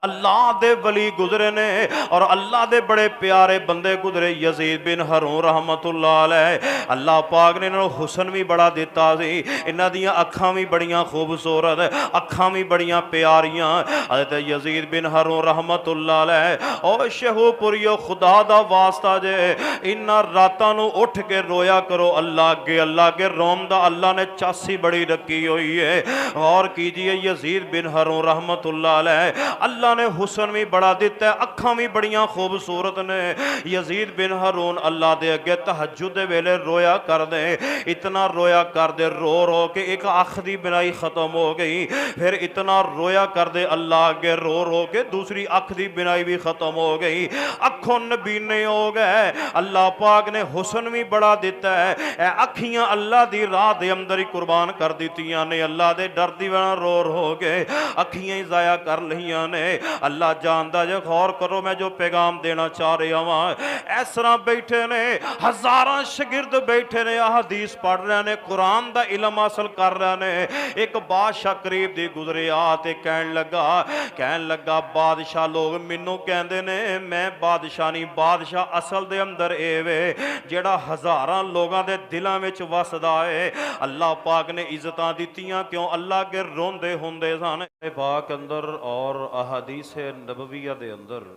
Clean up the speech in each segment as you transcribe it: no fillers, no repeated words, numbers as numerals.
अल्लाह दे वली गुजरे ने और अल्लाह दे बड़े प्यारे बंदे गुजरे। यजीद बिन हारून रहमतुल्लाह अलैह, अल्लाह पाक ने इन्होंने हुसन भी बड़ा दिता सी, इन्हां दियां अखां भी बड़ियां खूबसूरत, अखां भी बड़ियां प्यारियां। हज़रत यजीद बिन हारून रहमतुल्लाह अलैह, ओ शहूपुरियो खुदा दा वास्ता जे इन्हां रातां नूं उठ के रोया करो अल्लाह अगे रोम दा अल्लाह ने चासी बड़ी रखी हुई है। और कीजिए यजीद बिन हारून रहमतुल्लाह अलैह, अल्लाह ने हुसन भी बड़ा दिता है, अखां भी बड़ियां खूबसूरत ने। यजीद बिन हारून अल्लाह दे अगे तहज्जुद दे वेले रोया कर दे, इतना रोया कर दे, रो रो के एक अख दी बिनाई खत्म हो गई। फिर इतना रोया कर दे अल्लाह अगे रो रो के दूसरी अख दी बिनाई भी खत्म हो गई, अखों नबीने हो गए। अल्लाह पाक ने हुसन भी बड़ा दिता है, अखियां अल्लाह दी राह दे अंदर ही कुर्बान कर दित्तियां ने। अल्लाह दे डर दी वजह रो रो के अखियां ही जाया कर लईयां ने। अल्लाह जानदा जे, गौर करो मैं जो पैगाम देना चाह रहा वां। इस तरह बैठे ने हज़ारां शागिर्द बैठे ने, हदीस पढ़ रहे ने, कुरान दा इलम हासिल कर रहे ने। एक बादशाह करीब दी गुजरे आ ते कहन लगा बादशाह लोग मैनू कहंदे ने मैं बादशाह नहीं, बादशाह असल दे अंदर ए वे जेड़ा हज़ारां लोगां दे दिलां विच वसदा है। अल्लाह पाक ने इज्जतां दित्तियां क्यों? अल्लाह के रोंदे हुंदे सन। पाक अंदर और अहादीस नबविया दे अंदर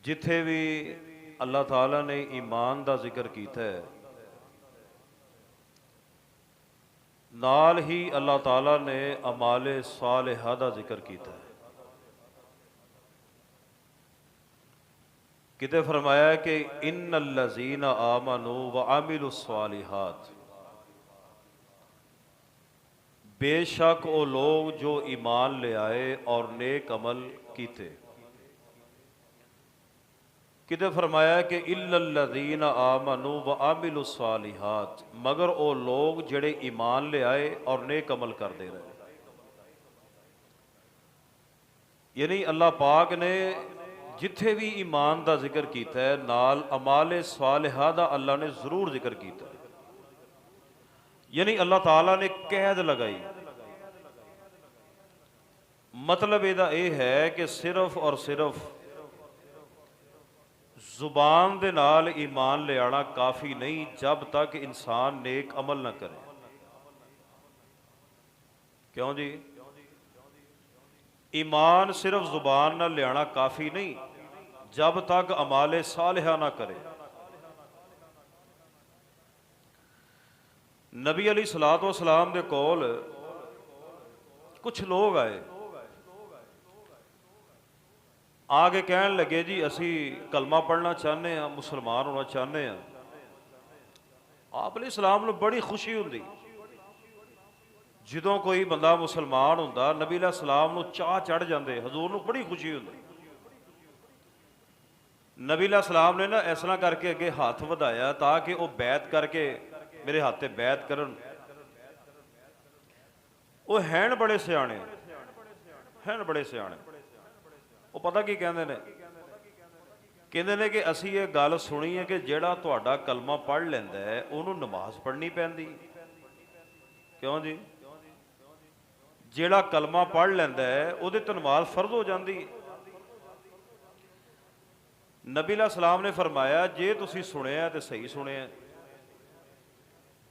जिथे भी अल्लाह ताला ने ईमान का जिक्र किया है, नाल ही अल्लाह ताला ने अमाले सालिहा का जिक्र किया है। किते फरमाया कि इन्नल लज़ीना आमनू व आमिलुस सालिहात, बेशक वो लोग जो ईमान ले आए और नेक अमल किते। किते फरमाया कि इल्लल्लज़ीना आमनू व आमिलुस सालिहात, मगर वो लोग जेड़े ईमान ले आए और नेक अमल करते रहे। यानी अल्लाह पाक ने जिथे भी ईमान का जिक्र किया है, नाल अमाले सालिहा दा अल्लाह ने जरूर जिक्र किया। यानी अल्लाह ताला ने कैद लगाई। मतलब इहदा यह है कि सिर्फ और सिर्फ जुबान दे नाल ईमान ले आना काफ़ी नहीं, जब तक इंसान नेक अमल ना करे। क्यों जी? ईमान सिर्फ जुबान ना ले आना काफ़ी नहीं, जब तक अमाले सालिहा ना करे। नबी अली सलात व सलाम दे कोल कुछ लोग आए, आके कहन लगे जी असी कलमा पढ़ना चाहते हैं, मुसलमान होना चाहते हैं। आप अली सलाम नूं बड़ी खुशी हुंदी जदों कोई बंदा मुसलमान हुंदा, नबी अली सलाम नूं चाह चढ़ जाते, हजूर नूं बड़ी खुशी हुंदी। नबी अली सलाम ने ना इस तरह करके अगे हाथ वधाया ताकि वह बैत करके मेरे हाथ से बैत करन। वो हैं बड़े सियाणे, हैं बड़े सियाणे। वो पता की कहते हैं? कहते हैं कि असी ये गल सुनी है कि जेड़ा तुहाडा कलमा पढ़ लैंदा है उन्होंने नमाज पढ़नी पैंदी। क्यों जी? जेड़ा कलमा पढ़ लैंदा है उहदे ते नमाज फर्ज हो जाती। नबी अल सलाम ने फरमाया जे तुसी सुनिया तो सही सुनिया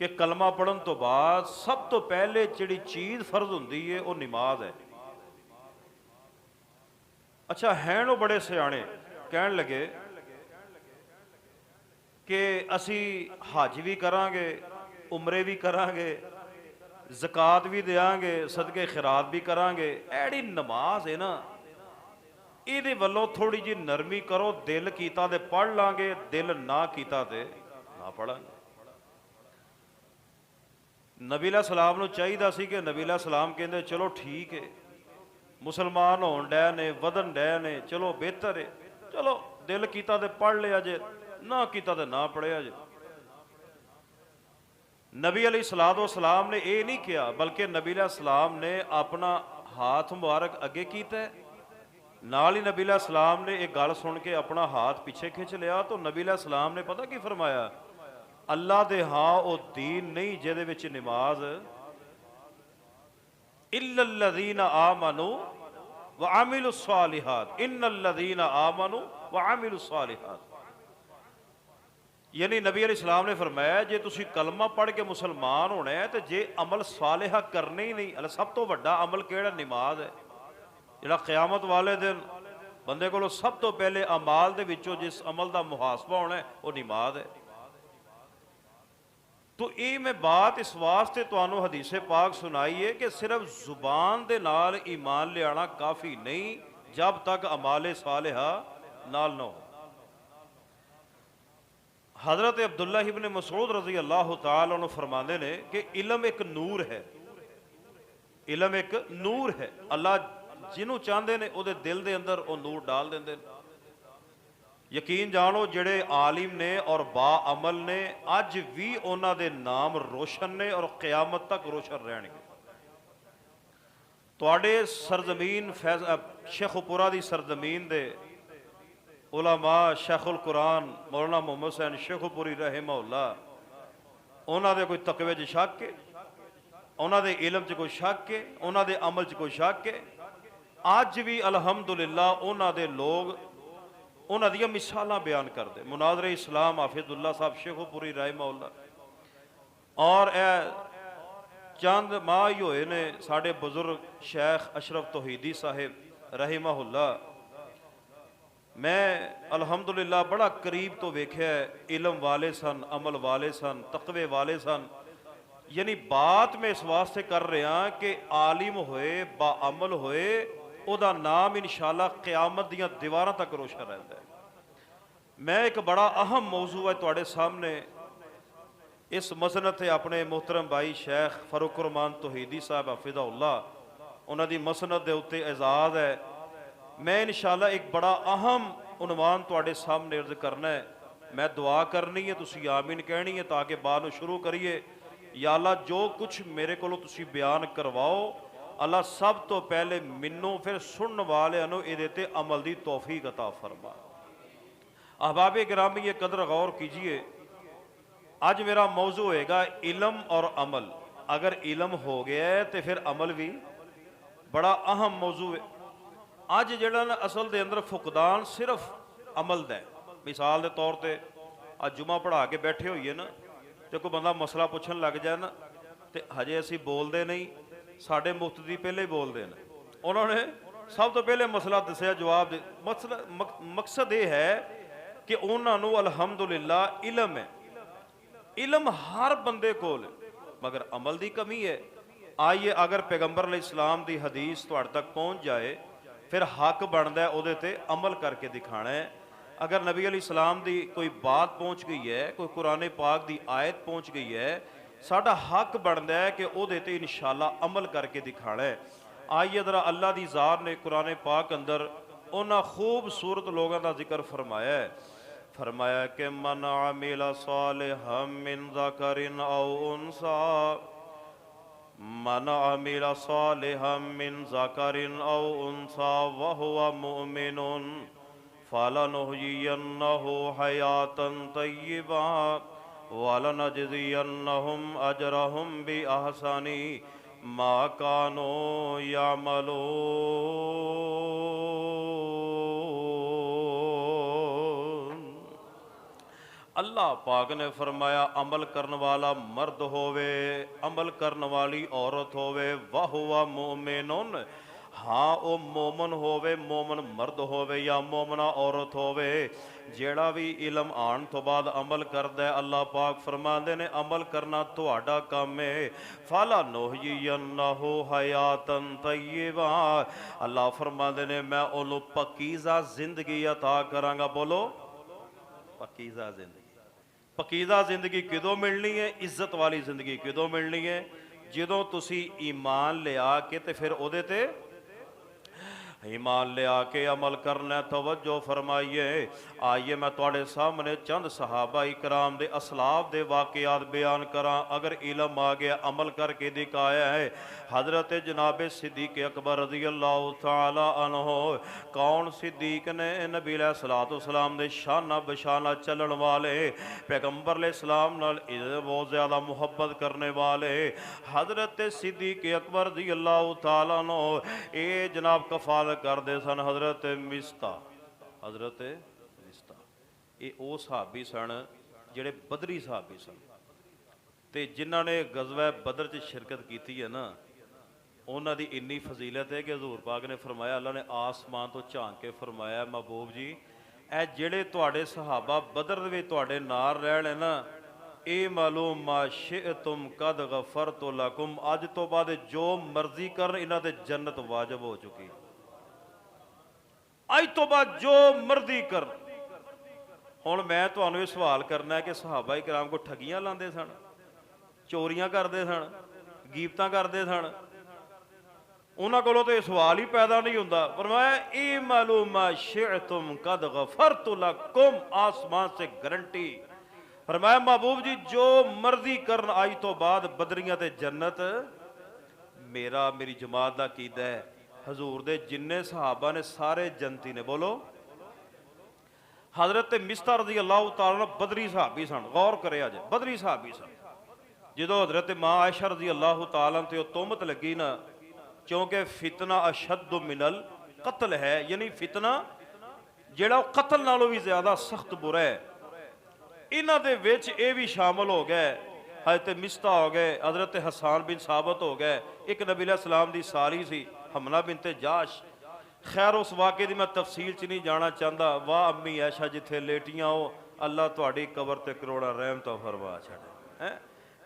कि कलमा पढ़न तो बाद सब तो पहले जिहड़ी चीज़ फर्ज हुंदी है वह नमाज है। अच्छा, हैं वो बड़े सियाणे, कहन लगे कि असी हज भी करांगे, उमरे भी करांगे, ज़कात भी देंगे, सदके खिरात भी करांगे। ऐड़ी नमाज है ना, ये वालों थोड़ी जी नरमी करो, दिल कीता ते पढ़ लांगे, दिल ना कीता ते ना पढ़ांगे। नबी अल सलाम नूं चाहिदा सी कि नबी अल सलाम कहंदे चलो ठीक है, मुसलमान होण डै ने, वधन डै ने, चलो बेहतर है, चलो दिल कीता ते पढ़ लिया जे, ना कीता ते ना पढ़िया जे। नबी अली सलात व सलाम ने यह नहीं किया, बल्कि नबी अल सलाम ने अपना हाथ मुबारक अगे कीता, नाल ही नबी अल सलाम ने एक गल सुन के अपना हाथ पीछे खिंच लिया। तो नबी अल सलाम ने पता की फरमाया, अल्लाह दे हाँ वो दीन नहीं जिहदे विच नमाज इल्लल्लज़ीना आमनू व आमिलुस्सालिहात, इन्नल्लज़ीना आमनू व आमिलुस्सालिहात। यानी नबी अलैहिस्सलाम ने फरमाया जे तुसी कलमा पढ़ के मुसलमान होना है तो जे अमल सालिहा करने ही नहीं, अल सब तो वड्डा अमल केड़ा? नमाज है। जिहड़ा क़यामत वाले दिन बंदे को सब तो पहले अमाल दे विचों जिस अमल का मुहासबा होना है वो नमाज है। तो ये मैं बात इस वास्ते तुहानू हदीसे पाक सुनाई है कि सिर्फ जुबान दे नाल ईमान लियाना काफ़ी नहीं जब तक अमाले सालिहा नाल ना हो। हज़रत अब्दुल्ला इब्न मसूद रज़ी अल्लाह तआला अन्हु फरमाते ने कि इलम एक नूर है, इलम एक नूर है। अल्लाह जिन्हों चाहते ने उहदे दिल दे अंदर वो नूर डाल देंदे ने। यकीन जानो जिहड़े आलिम ने और बा अमल ने अज भी उन्हां दे नाम रोशन ने और क़यामत तक रोशन रहणगे। तुहाडे सरजमीन शेखुपुरा दी सरजमीन दे उलमा शेखुल कुरान मौलाना मोहम्मद हुसैन शेखुपुरी रहमहुल्लाह, उन्हां दे कोई तकवे च शक है, उन्हां दे इलम च कोई शक है, उन्हां दे अमल च कोई शक है। अज भी अलहमदुलिल्लाह उन्हां दे लोग उन्हां दियां मिसालां बयान करते। मुनाज़रे इस्लाम हाफिजुल्लाह साहब शेखुपुरी रहमहुल्लाह और चंद माह ही होए ने साडे बुजुर्ग शेख अशरफ तौहीदी साहिब रहमहुल्लाह, मैं अलहमदुलिल्लाह बड़ा करीब तो वेख्या, इलम वाले सन, अमल वाले सन, तकवे वाले सन। यानी बात मैं इस वास्ते कर रहा कि आलिम होए बा अमल होए उहदा नाम इंशाअल्लाह क़यामत दियां दीवारां तक रोशन रहता है। मैं एक बड़ा अहम मौजू है तुहाडे सामने इस मसनद से अपने मोहतरम भाई शेख फरूक रहमान तौहीदी साहब हफिज़हुल्लाह उन्हां दी मसनद दे उत्ते एजाज़ है। मैं इंशाअल्लाह एक बड़ा अहम उनवान तुहाडे सामने अर्ज करना है। मैं दुआ करनी है, तुसी आमीन कहनी है ताकि बाद शुरू करिए। या अल्लाह जो कुछ मेरे को तुसी बयान करवाओ अल्लाह सब तो पहले मैनू फिर सुनने वाले ये ते अमल की तौफीक अता फरमा। अहबाब गिरामी ये कदर गौर कीजिए, अज मेरा मौजू होएगा इलम और अमल। अगर इलम हो गया है तो फिर अमल भी बड़ा अहम मौजू है। अज जिहड़ा ना असल दे अंदर फुकदान सिर्फ अमल दा है। मिसाल के तौर पर अज जुमा पढ़ा के बैठे होइए ना तो कोई बंदा मसला पूछन लग जाए ना तो हजे असी बोलते नहीं, साढ़े मुफ्ती पहले ही बोलते हैं। उन्होंने सब तो पहले मसला दसिया, जवाब दे मसला मकसद ये है कि उन्होंने अलहमदुलिल्लाह इलम है, इलम हर बंदे कोल, मगर अमल की कमी है। आइए अगर पैगंबर अलैहिस्सलाम की हदीस तुहाडे तक पहुँच जाए फिर हक बनता है उहदे ते अमल करके दिखाना है। अगर नबी अलैहिस्सलाम की कोई बात पहुँच गई है, कोई कुरान पाक की आयत पहुँच गई है, साडा हक बनता है कि उहदे ते इंशाअल्लाह अमल करके दिखाना है। आइए जरा अल्लाह की ज़ात ने कुरान पाक अंदर उन्हां खूबसूरत लोगों का जिक्र फरमाया है। फरमाया कि मन अमिल सालिहम मिन ज़करिन औ उन्सा, मन अमिल सालिहम मिन ज़करिन औ उन्सा व हुवा मुमिनुन फलनुहयियन्नहु हयातन तय्यबा वलनजज़ियन्नहुम अजरहुम बिअहसनि मा कानू यामलून। अल्लाह पाक ने फरमाया अमल करने वाला मर्द होवे, अमल करने वाली औरत होवे, वह हुआ मोमिनुन, हाँ वो मोमन होवे, मोमन मर्द होवे या मोमना औरत होवे, जेड़ा भी इलम आन तो बाद अमल करता है। अल्लाह पाक फरमाते ने अमल करना तुहाडा काम है। फला नोहयियन्नहु हयातन तय्यबा, अल्लाह फरमाते ने मैं उन्होंने पकीज़ा जिंदगी अता करांगा। बोलो पकीज़ा जिंदगी। पकीज़ा जिंदगी किदों मिलनी है? इज्जत वाली जिंदगी किदों मिलनी है? जदों तुसी ईमान लिया के ते फिर उहदे ते ईमान लिया के अमल करना। तवज्जो फरमाइए। आइए मैं तुहाडे सामने चंद सहाबा इकराम दे असलाफ दे वाक़ियात बयान करा। अगर इलम आ गया अमल करके दिखाया है। हज़रत जनाब सिद्दीक़ अकबर रज़ी अल्लाह तआला अन्हो। कौन सिद्दीक ने? नबी अलैहिस्सलाम दे शाना बशाना चलन वाले, पैगंबर अलैहिस्सलाम नाल बहुत ज़्यादा मुहब्बत करने वाले हज़रत सिद्दीक़ अकबर रज़ी अल्लाह तआला अन्हो ये जनाब कफालत करते सन हज़रत मिस्ता। हज़रत मिस्ता ये वो सहाबी सन जिहड़े बदरी सहाबी सन, तो जिन्हों ने गज़वा बदर च शिरकत की है ना, उन्हों की इन्नी फजीलत है कि हजूर पाक ने फरमाया, अल्लाह ने आसमान तो झांक के फरमाया, महबूब जी ए जिहड़े तुहाडे सहाबा बदर दे विच तुहाडे नाल रहण ना, ये मालूम माशे तुम कद गफर तो लकुम, अज तो बाद जो मर्जी कर इन्हां ते जन्नत वाजिब हो चुकी, अज तो बाद जो मर्जी कर। हुण मैं तुहानूं ये सवाल करना है कि सहाबा इकराम को ठगियां लांदे सन, चोरियां करते सन, गीबतां करते सन? उन्होंने को तो सवाल ही पैदा नहीं होता। फरमाया ई मालूम शिअतुम कद गफरतु लकुम, आसमान से गारंटी। फरमाया महबूब जी जो मर्जी करन आज तो बाद बदरियां ते जन्नत मेरा मेरी जमात का कीदा है। हजूर दे जिन्ने सहाबा ने सारे जनती ने, बोलो। हज़रत मिस्ता रज़ी अल्लाह तआला बदरी सहाबी सन, गौर करे अज बदरी सहाबी सन। जो हज़रत माँ आयशा रज़ी अल्लाह तआला ते तोहमत लगी ना, क्योंकि फितना अशद मिनल कत्ल है, यानी फितना जिहड़ा कत्ल नालों भी ज़्यादा सख्त बुरा है, इन्हां दे विच ये भी शामिल हो गए। हज़रत मिस्ता हो गए, हज़रत हसान बिन साबित हो गए, एक नबी अलैहिस्सलाम दी साली सी हमना बिनते जाश। खैर उस वाक़े की मैं तफसील च नहीं जाना चाहता। वाह अम्मी ऐशा जिथे लेटियां हो, अल्लाह तुहाडी कबर ते करोड़ा रहमत फरमा छड़े। हैं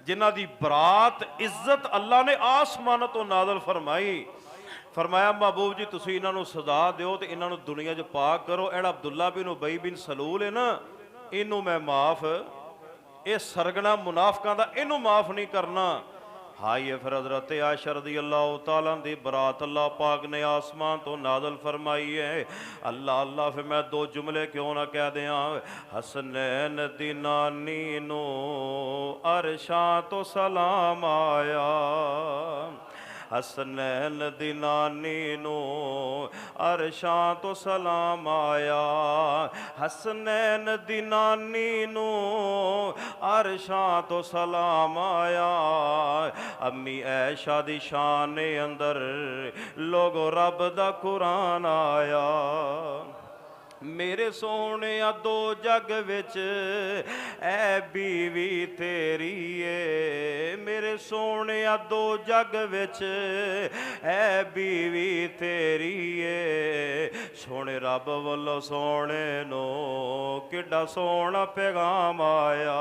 जिन्हां दी बरात इज्जत अल्लाह ने आसमान तो नाज़िल फरमाई। फरमाया महबूब जी तुसीं इन्हां नूं सज़ा दिओ ते इन्हां नूं दुनिया च पाक करो। इहड़ा अब्दुल्ला बिन उबई बिन सलूल है ना, इनू मैं माफ़, ये सरगना मुनाफिकां दा इनू माफ़ नहीं करना। हाई फिर हज़रत आयशा रज़ी अल्लाह तआला दी बरात अल्लाह पाक ने आसमान तो नाज़िल फरमाई है। अल्लाह अल्लाह फिर मैं दो जुमले क्यों ना कह दियां। हसनैन दी नानी नू अरशां तो सलाम आया, हसनैन दी नानी नू अरशां तो सलाम आया, हसनैन दी नानी नू अरशां तो सलाम आया। अम्मी ऐशा दी शान अंदर लोगो रब दा कुरान आया। मेरे सोने दो जग विच ऐ बीवी तेरी है, मेरे सोने दो जग विच ऐ बीवी तेरी है। सोने रब वालों सोने नो किड्डा सोना पैगाम आया।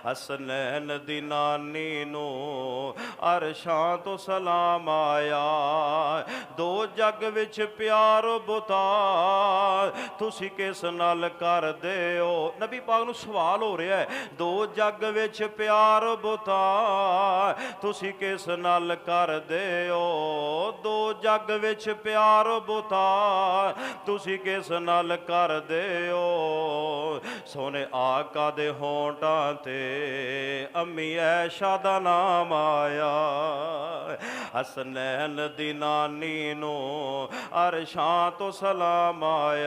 हसनैन दी नानी नू अरशां तो सलाम आया। दो जग विच प्यार बुता तुसी किस नाल कर दे हो। नबी पाक नूं सवाल हो रहा है, दो जग विच प्यार बुता तुसी किस नाल कर दे हो। दो जग विच प्यार बुता तुसी किस नाल कर दे हो। सोने आका दे होंटां ते अम्मी ऐशा दा नाम आया। हसनैन दी नानी नू अरशां तो सलाम आया।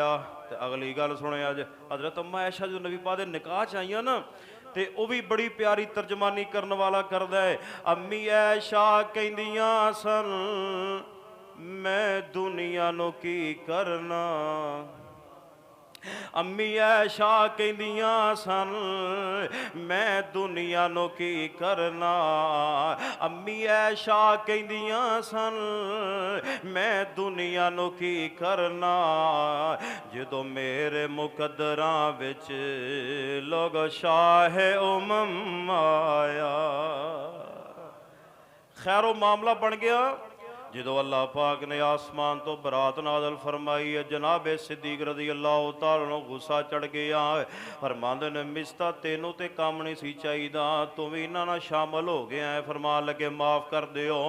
ते अगली गल सुने अज हज़रत अम्मा ऐशा जो नबी पाक दे निकाह च आईयां ना, ते वो भी बड़ी प्यारी तर्जमानी करने वाला करदा है। अम्मी ऐशा कहंदियां सन मैं दुनिया नू की करना। अम्मी ऐशा कहंदियां सन मैं दुनिया नू की करना। अम्मी ऐशा कहंदियां सन मैं दुनिया नू की करना। जदों मेरे मुकद्दरां विच लोग शाह उमम आया। खैर वो मामला बन गया। ਜਦੋਂ ਅੱਲਾਹ ਪਾਕ ਨੇ ਆਸਮਾਨ ਤੋਂ ਬਰਾਤ ਨਾਜ਼ਲ ਫਰਮਾਈ ਹੈ, ਜਨਾਬੇ ਸਿੱਦੀਕ ਰਜ਼ੀ ਅੱਲਾਹੁ ਤਾਲਾ ਨੂੰ ਗੁੱਸਾ ਚੜ ਗਿਆ। ਫਰਮਾਉਂਦੇ ਨੇ ਮਿਸਤਾ ਤੈਨੂੰ ਤੇ ਕੰਮ ਨਹੀਂ ਸੀ ਚਾਹੀਦਾ, ਤੂੰ ਵੀ ਇਹਨਾਂ ਨਾਲ ਸ਼ਾਮਲ ਹੋ ਗਿਆ ਹੈ। ਫਰਮਾਨ ਲੱਗੇ ਮਾਫ ਕਰ ਦਿਓ,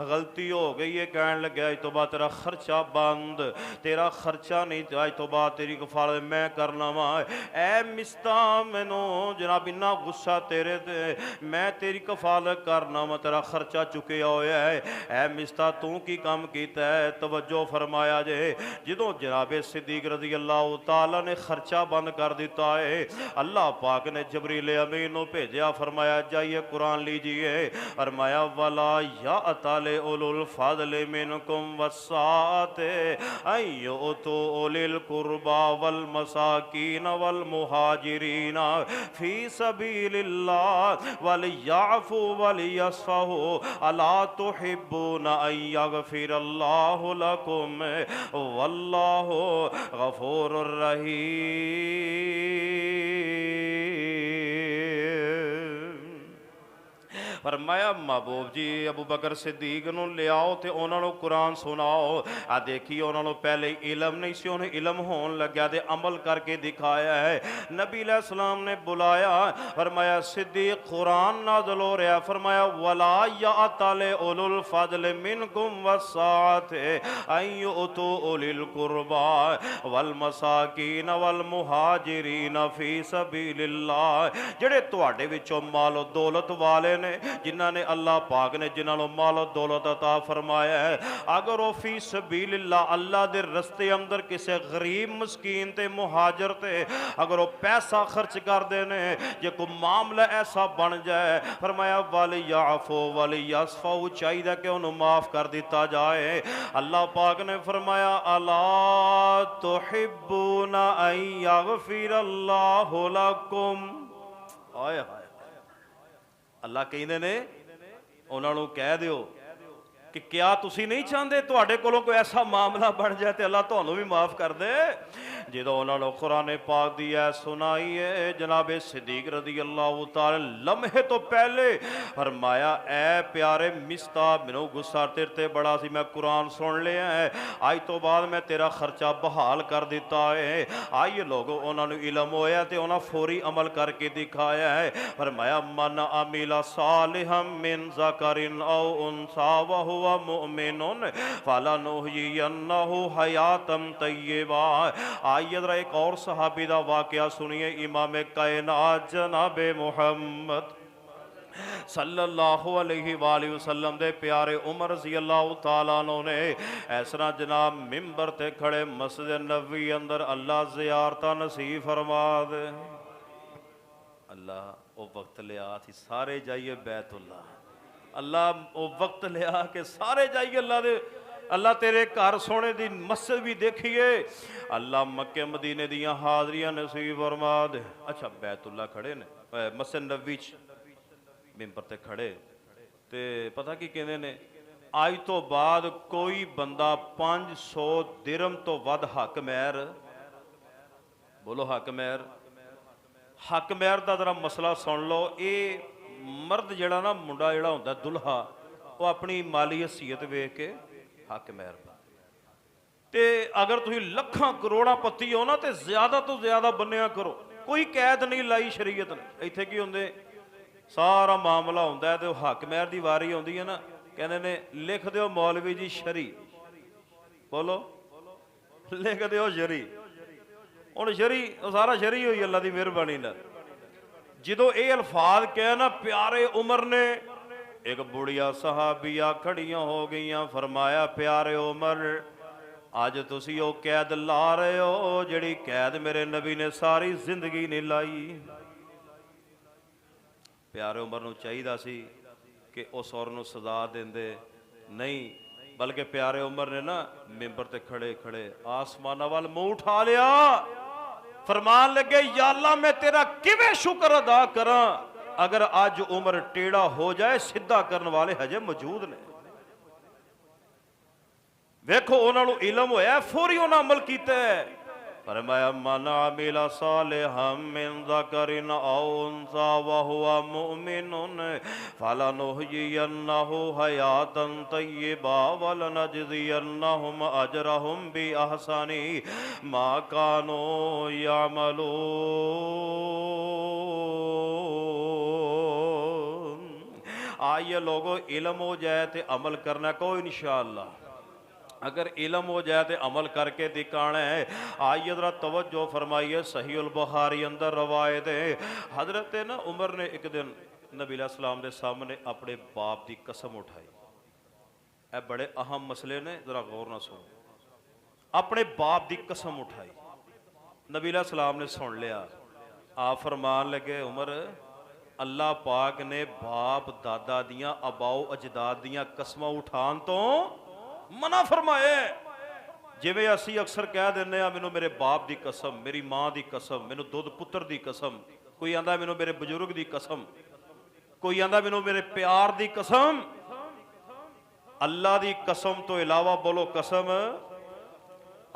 ਗਲਤੀ ਹੋ ਗਈ ਹੈ। ਕਹਿਣ ਲੱਗਿਆ ਅੱਜ ਤੋਂ ਬਾਅਦ ਤੇਰਾ ਖਰਚਾ ਬੰਦ, ਤੇਰਾ ਖਰਚਾ ਨਹੀਂ, ਅੱਜ ਤੋਂ ਬਾਅਦ ਤੇਰੀ ਕਫਾਲਤ ਮੈਂ ਕਰਨਾ ਵਾ। ਐ ਮਿਸਤਾ ਮੈਨੂੰ ਜਨਾਬ ਇੰਨਾ ਗੁੱਸਾ ਤੇਰੇ ਤੇ, ਮੈਂ ਤੇਰੀ ਕਫਾਲਤ ਕਰਨਾ ਵਾ, ਤੇਰਾ ਖਰਚਾ ਚੁੱਕਿਆ ਹੋਇਆ ਹੈ। ਐ ਮਿਸਤਾ ਤੂੰ ਕੀ ਕੰਮ ਕੀਤਾ ਹੈ? ਤਵੱਜੋ ਫਰਮਾਇਆ ਜੇ ਜਦੋਂ ਜਨਾਬੇ सिद्दीक रज़ी अल्लाह ताला ने खर्चा बंद कर दिता है, अल्लाह पाक ने जबरील अमीन को भेजा, फरमाया जाइए कुरान लीजिए। फरमाया वला या अताले उलुल फज़ल मिनकुम वस्साते अय्युतु उलिल कुर्बा वल मसाकीन वल मुहाजिरीन फी सबीलिल्लाह वल याफू वल यस्फहू अला तुहिब्बूना अन यगफिरल्लाहु लकुम वल्लाहु गफूरुर रहीम। फरमाया महबूब जी अबू बकर सिद्दीक नूं लियाओ ते उन्हां नूं कुरान सुनाओ। आ देखिए उन्हां नूं पहले इलम नहीं सी, उन्हें इलम होण लग्या ते अमल करके दिखाया है। नबी अलैहि सलाम ने बुलाया, फरमाया सिद्दीक कुरान नाज़िल हो रहा। फरमाया वला यअतल उलुल फज़ल मिनकुम वस्साते अय्युतु उलिल कुर्बा वल मसाकीन वल मुहाजिरीन फी सबीलिल्लाह। जेड़े तुहाडे विचों मालो दौलत वाले ने, जिन्हां ने अल्लाह पाक ने जिन्हां नूं माल दौलत अता फरमाया है, अगर वो फी सबीलिल्लाह अल्लाह दे रस्ते अंदर किसी गरीब मस्कीन ते मुहाजर ते अगर वो पैसा खर्च करते ने, जे कोई मामला ऐसा बन जाए, फरमाया वल याफो वल यस्फू, चाहिए कि उन्होंने माफ़ कर दिता जाए। अल्लाह पाक ने फरमाया अला तुहिब्बूना अन यगफिरल्लाहु लकुम। हाय हाय, अल्लाह कहते ने उन्होंने कह दियो कि क्या तुसी नहीं चाहते तुहाडे कोलों कोई ऐसा मामला बन जाए तो अल्लाह तुहानू भी माफ़ कर दे। जो उन्होंने कुरान पाक दी है सुनाई है, जनाबे सिद्दीक रज़ी अल्लाह ताला लम्हे तो पहले फरमाया ऐ प्यारे मिस्ता मैनू गुस्सा तेरे ते बड़ा सी, मैं कुरान सुन लिया है, अज तो बाद मैं तेरा खर्चा बहाल कर दिता है। आइए लोगों उन्होंने इलम होया तो उन्होंने फौरी अमल करके दिखाया है। फरमाया मन अमिला सालिहम मिन ज़करिन औ उन्सा व हुवा मुमिनुन फलनुहयियन्नहु हयातन तय्यबा। आइए जरा एक और सहाबी का वाकया सुनिए। इमाम कायनात जनाबे मुहम्मद सल्लल्लाहु अलैहि वसल्लम दे प्यारे उमर रज़ी अल्लाह ताला ने इस तरह जनाब मिंबर ते खड़े मस्जिद नबवी अंदर अल्लाह ज़ियारत नसीब फरमा दे। अल्लाह वो वक्त लिया थी सारे जाइए बैतुल्ला, अल्लाह वो वक्त लिया कि सारे जाइए अल्लाह दे, अल्लाह तेरे घर सोने दी मस्जिद भी देखिए। अल्लाह मक्के मदीने दियां हाज़रियां नसीब फरमा दे। अच्छा बैतुल्ला खड़े ने मस्जिद नबवी मिंबर ते खड़े ते पता की कहते ने, अज तो बाद कोई बंदा 500 दिरहम तो वध हक मैर, बोलो हक मैर, हक मैर का जरा मसला सुन लो। ये मर्द जड़ा ना मुंडा जड़ा होंदा दुल्हा, वो अपनी माली हसीयत वेख के हक मैर ते अगर तुम लखां करोड़ां पत्ती हो ना तो ज्यादा तो ज्यादा बनिया करो, कोई कैद नहीं लाई शरीयत ने। इत्थे की होंदे सारा मामला होंदा है तो हक मैर की वारी आउंदी है ना, कहंदे ने लिख दिओ मौलवी जी शरी, बोलो लिख दिओ शरी। हुण शरी सारा शरी होई अल्लाह की मेहरबानी नाल। जो ये अल्फाज कहे ना प्यारे उमर ने, एक बुढ़िया सहाबिया खड़ियां हो गई, फरमाया प्यारे उमर अज तुसी वो कैद ला रहे हो जिहड़ी कैद मेरे नबी ने सारी जिंदगी नहीं लाई। प्यारे उमर नूं चाहिदा सी कि उस औरत नूं सजा देंदे, नहीं बल्कि प्यारे उमर ने ना मिंबर ते खड़े खड़े आसमानां वल मुंह उठा लिया, फरमान लगे या अल्लाह मैं तेरा किवें शुक्र अदा करा, अगर अज उमर टेढ़ा हो जाए सीधा करने वाले हजे मौजूद ने। वेखो उन्होंने इलम होया, फौरी उन्हें अमल किया। फरमाया मन अमिल सालिहम मिन ज़करिन औ उन्सा व हुवा मुमिनुन फलनुहयियन्नहु हयातन तय्यबा वलनजज़ियन्नहुम अजरहुम बि अहसनि मा कानू यामलून। आइए लोगों, इल्म हो जाए तो अमल करना, कहो इंशाअल्लाह। अगर इल्म हो जाए तो अमल करके दिखाना है। आइए ज़रा तवज्जो फरमाइए, सही उल बुखारी अंदर रवायत है, हज़रत ना उमर ने एक दिन नबी अलैहिस्सलाम के सामने अपने बाप की कसम उठाई। ये बड़े अहम मसले ने, ज़रा गौर ना सुनो। अपने बाप की कसम उठाई, नबी अलैहिस्सलाम ने सुन लिया। आप फरमान लगे, उमर अल्लाह पाक ने बाप दादा दियाँ अबाओ अजदाद दियाँ कसमां उठान तो मना फरमाए। जिवें असी अक्सर कह देने मैनू मेरे बाप की कसम, मेरी माँ की कसम, मैनू दुध पुत्र की कसम, कोई आंदा मैनू मेरे बजुर्ग की कसम, कोई आंदा मैनू मेरे प्यार की कसम। अल्लाह की कसम तो इलावा बोलो कसम।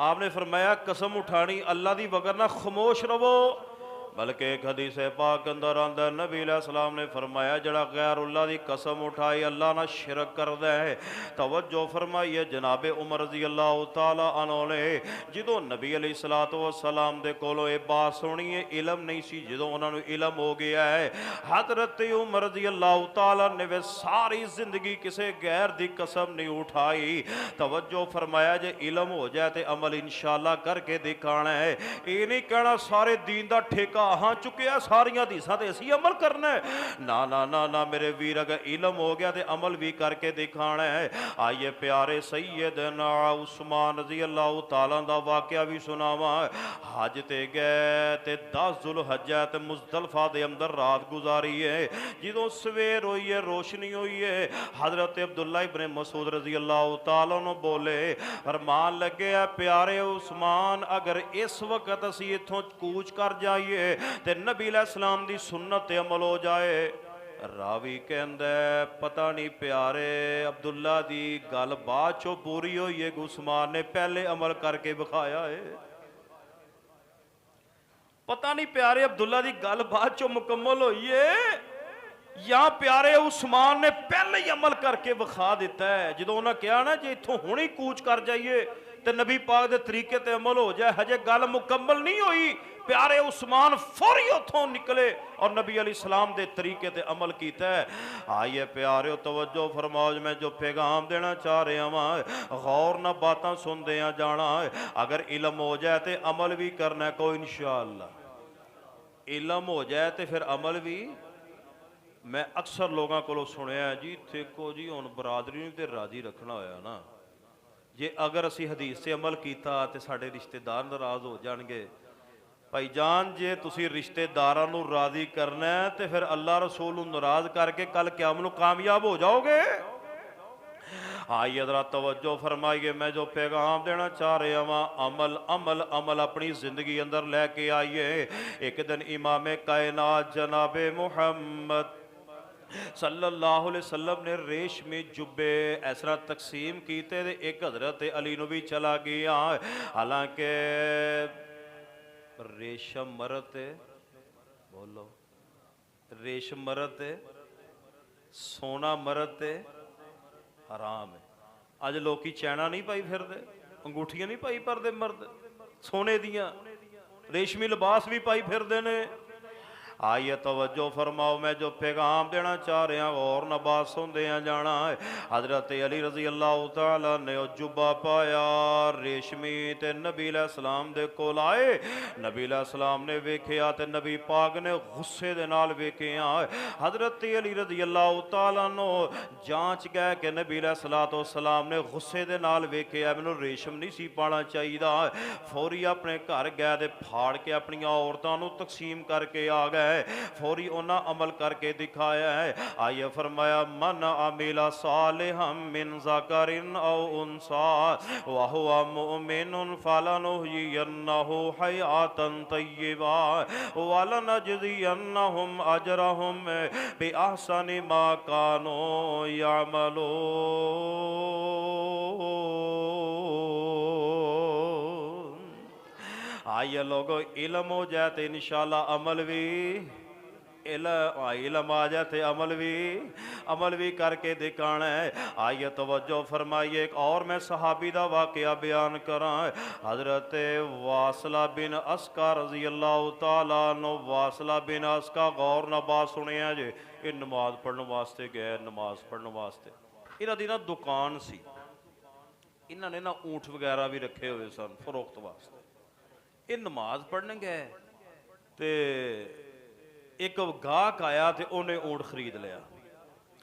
आपने फरमाया कसम उठानी अल्लाह की बगैर ना खामोश रवो। बल्कि एक हदीस पाक अंदर आंदा नबी अलैहिस्सलाम ने फरमाया जड़ा गैरुल्लाह की कसम उठाई अल्लाह ना शिरक करदा है। तवज्जो फरमाइए, जनाबे उमर रज़ी अल्लाह तआला अन्हु ने जो नबी अलैहिस्सलातु वस्सलाम दे कोलों ये बात सुनी है, इलम नहीं सी, जो उन्होंने इलम हो गया है, हज़रत उमर रज़ी अल्लाह तआला ने वे सारी जिंदगी किसी गैर की कसम नहीं उठाई। तवज्जो फरमाया, जे इलम हो जाए तो अमल इंशाअल्लाह करके दिखाना है। ये नहीं कहना सारे दीन का ठेका हाँ चुकिया, सारिया हदीसां ते असीं अमल करना है। ना ना ना ना मेरे वीर, अगर इलम हो गया तो अमल भी करके दिखाना है। आइए प्यारे सैयदना उस्मान रज़ी अल्लाह तआला दा वाक़या भी सुनावा। हज ते गए ते 10 जुलहज्जा ते मुज़दलिफा दे अंदर रात गुजारी है। जो सवेर हुई है, रोशनी हुई है, हज़रत अब्दुल्ला इब्न मसूद रज़ी अल्लाह तआला अन्हु बोले, फरमान लगे प्यारे उस्मान, अगर इस वक्त असीं इत्थों कूच कर जाइए ते नबी अलैहिस्सलाम दी सुन्नत ते अमल हो जाए। रावी कहंदा पता नहीं प्यारे अब्दुल्ला दी गल बाद चो पूरी हुई है, उस्मान ने पहले अमल करके विखाया है। पता नहीं प्यारे अब्दुल्ला दी गल बाद चो मुकम्मल हुई है या प्यारे उस्मान ने पहले ही अमल करके विखा दिता है। जो उन्हें कहा ना जे इत्थों हुणे ही कूच कर जाइए तो नबी पाक दे तरीके ते अमल हो जाए, हजे गल मुकम्मल नहीं हुई। प्यारे उस्मान फौरी उथों निकले और नबी अलैहिस्सलाम दे तरीके ते अमल कीता है। आइए प्यारे तवज्जो फरमाओ, मैं जो पैगाम देना चाह रहा वहाँ, गौर ना बातें सुनते जाना। अगर इलम हो जाए तो अमल भी करना को इंशाअल्लाह। इलम हो जाए तो फिर अमल भी। मैं अक्सर लोगों को सुनिया जी देखो जी हुण बरादरी नूं ते राजी रखना होया ना, जे अगर असी हदीस से अमल किया तो साडे रिश्तेदार नाराज़ हो जाएंगे। भाई जान जे तुसी रिश्तेदारां नूं राज़ी करना है तो फिर अल्लाह रसूल नूं नाराज़ करके कल क़यामत नूं कामयाब हो जाओगे। आइए ज़रा तवज्जो फरमाइए, मैं जो पैगाम देना चाह रहा वहाँ, अमल अमल अमल अपनी ज़िंदगी अंदर लेके आइए। एक दिन इमाम कायनात जनाबे मुहम्मद सल्लल्लाहु अलैहि वसल्लम ने रेशमी जुब्बे इस तरह तकसीम किए, एक हज़रत अली नूं भी चला गया। हालांकि रेशम मरद बोलो, रेशम मरद सोना मरद हराम है। अज लोग चैना नहीं पाई फिरदे, अंगूठियां नहीं पाई फिरदे मर्द, सोने दियां रेशमी लिबास भी पाई फिरदे ने। आइए तवज्जो फरमाओ, मैं जो पैगाम देना चाह रहा और नबाज सुनते जाना है। हज़रत अली रज़ी अल्लाह तआला ने जुब्बा पाया रेशमी ते नबी अलैहिस्सलाम दे कोल आए। नबी अलैहिस्सलाम ने वेख्या ते नबी पाक ने गुस्से दे नाल वेख्या। हज़रत अली रज़ी अल्लाह तआला नो जांच गए कि नबी अलैहिस्सलाम ने गुस्से दे नाल वेख्या, मैनूं रेशम नहीं सी पाना चाहिए। फौरी अपने घर गए ते फाड़ के अपन औरतों नूं तकसीम करके आ गए। फौरी उन्हें अमल करके दिखाया है। आइए फरमाया, मन अमिला सालिहम मिन ज़करिन औ उन्सा व हुवा मुमिनुन फलनुहयियन्नहु हयातन तय्यबा व लनजज़ियन्नहुम अजरहुम बिअहसनि मा कानू यामलून। आइए लोगो इलम हो जाए तो इंशाअल्लाह अमल भी इलम आ जाए तो अमल भी करके दिखाना है। आइए तवज्जो फरमाइए। एक और मैं सहाबी का वाकया बयान करा। हजरत वासला बिन अस्का रजी अल्लाह तआला अन्हु। वासला बिन अस्का गौर ना बात सुनिया जे, ये नमाज पढ़ने वास्ते गए, नमाज पढ़ने वास्ते इन्हों की ना दुकान सी, इन्होंने ना ऊँट वगैरह भी रखे हुए सन फरोख्त वास्ते। ये नमाज पढ़ने गए तो एक गाहक आया तो उन्हें ऊँट खरीद लिया।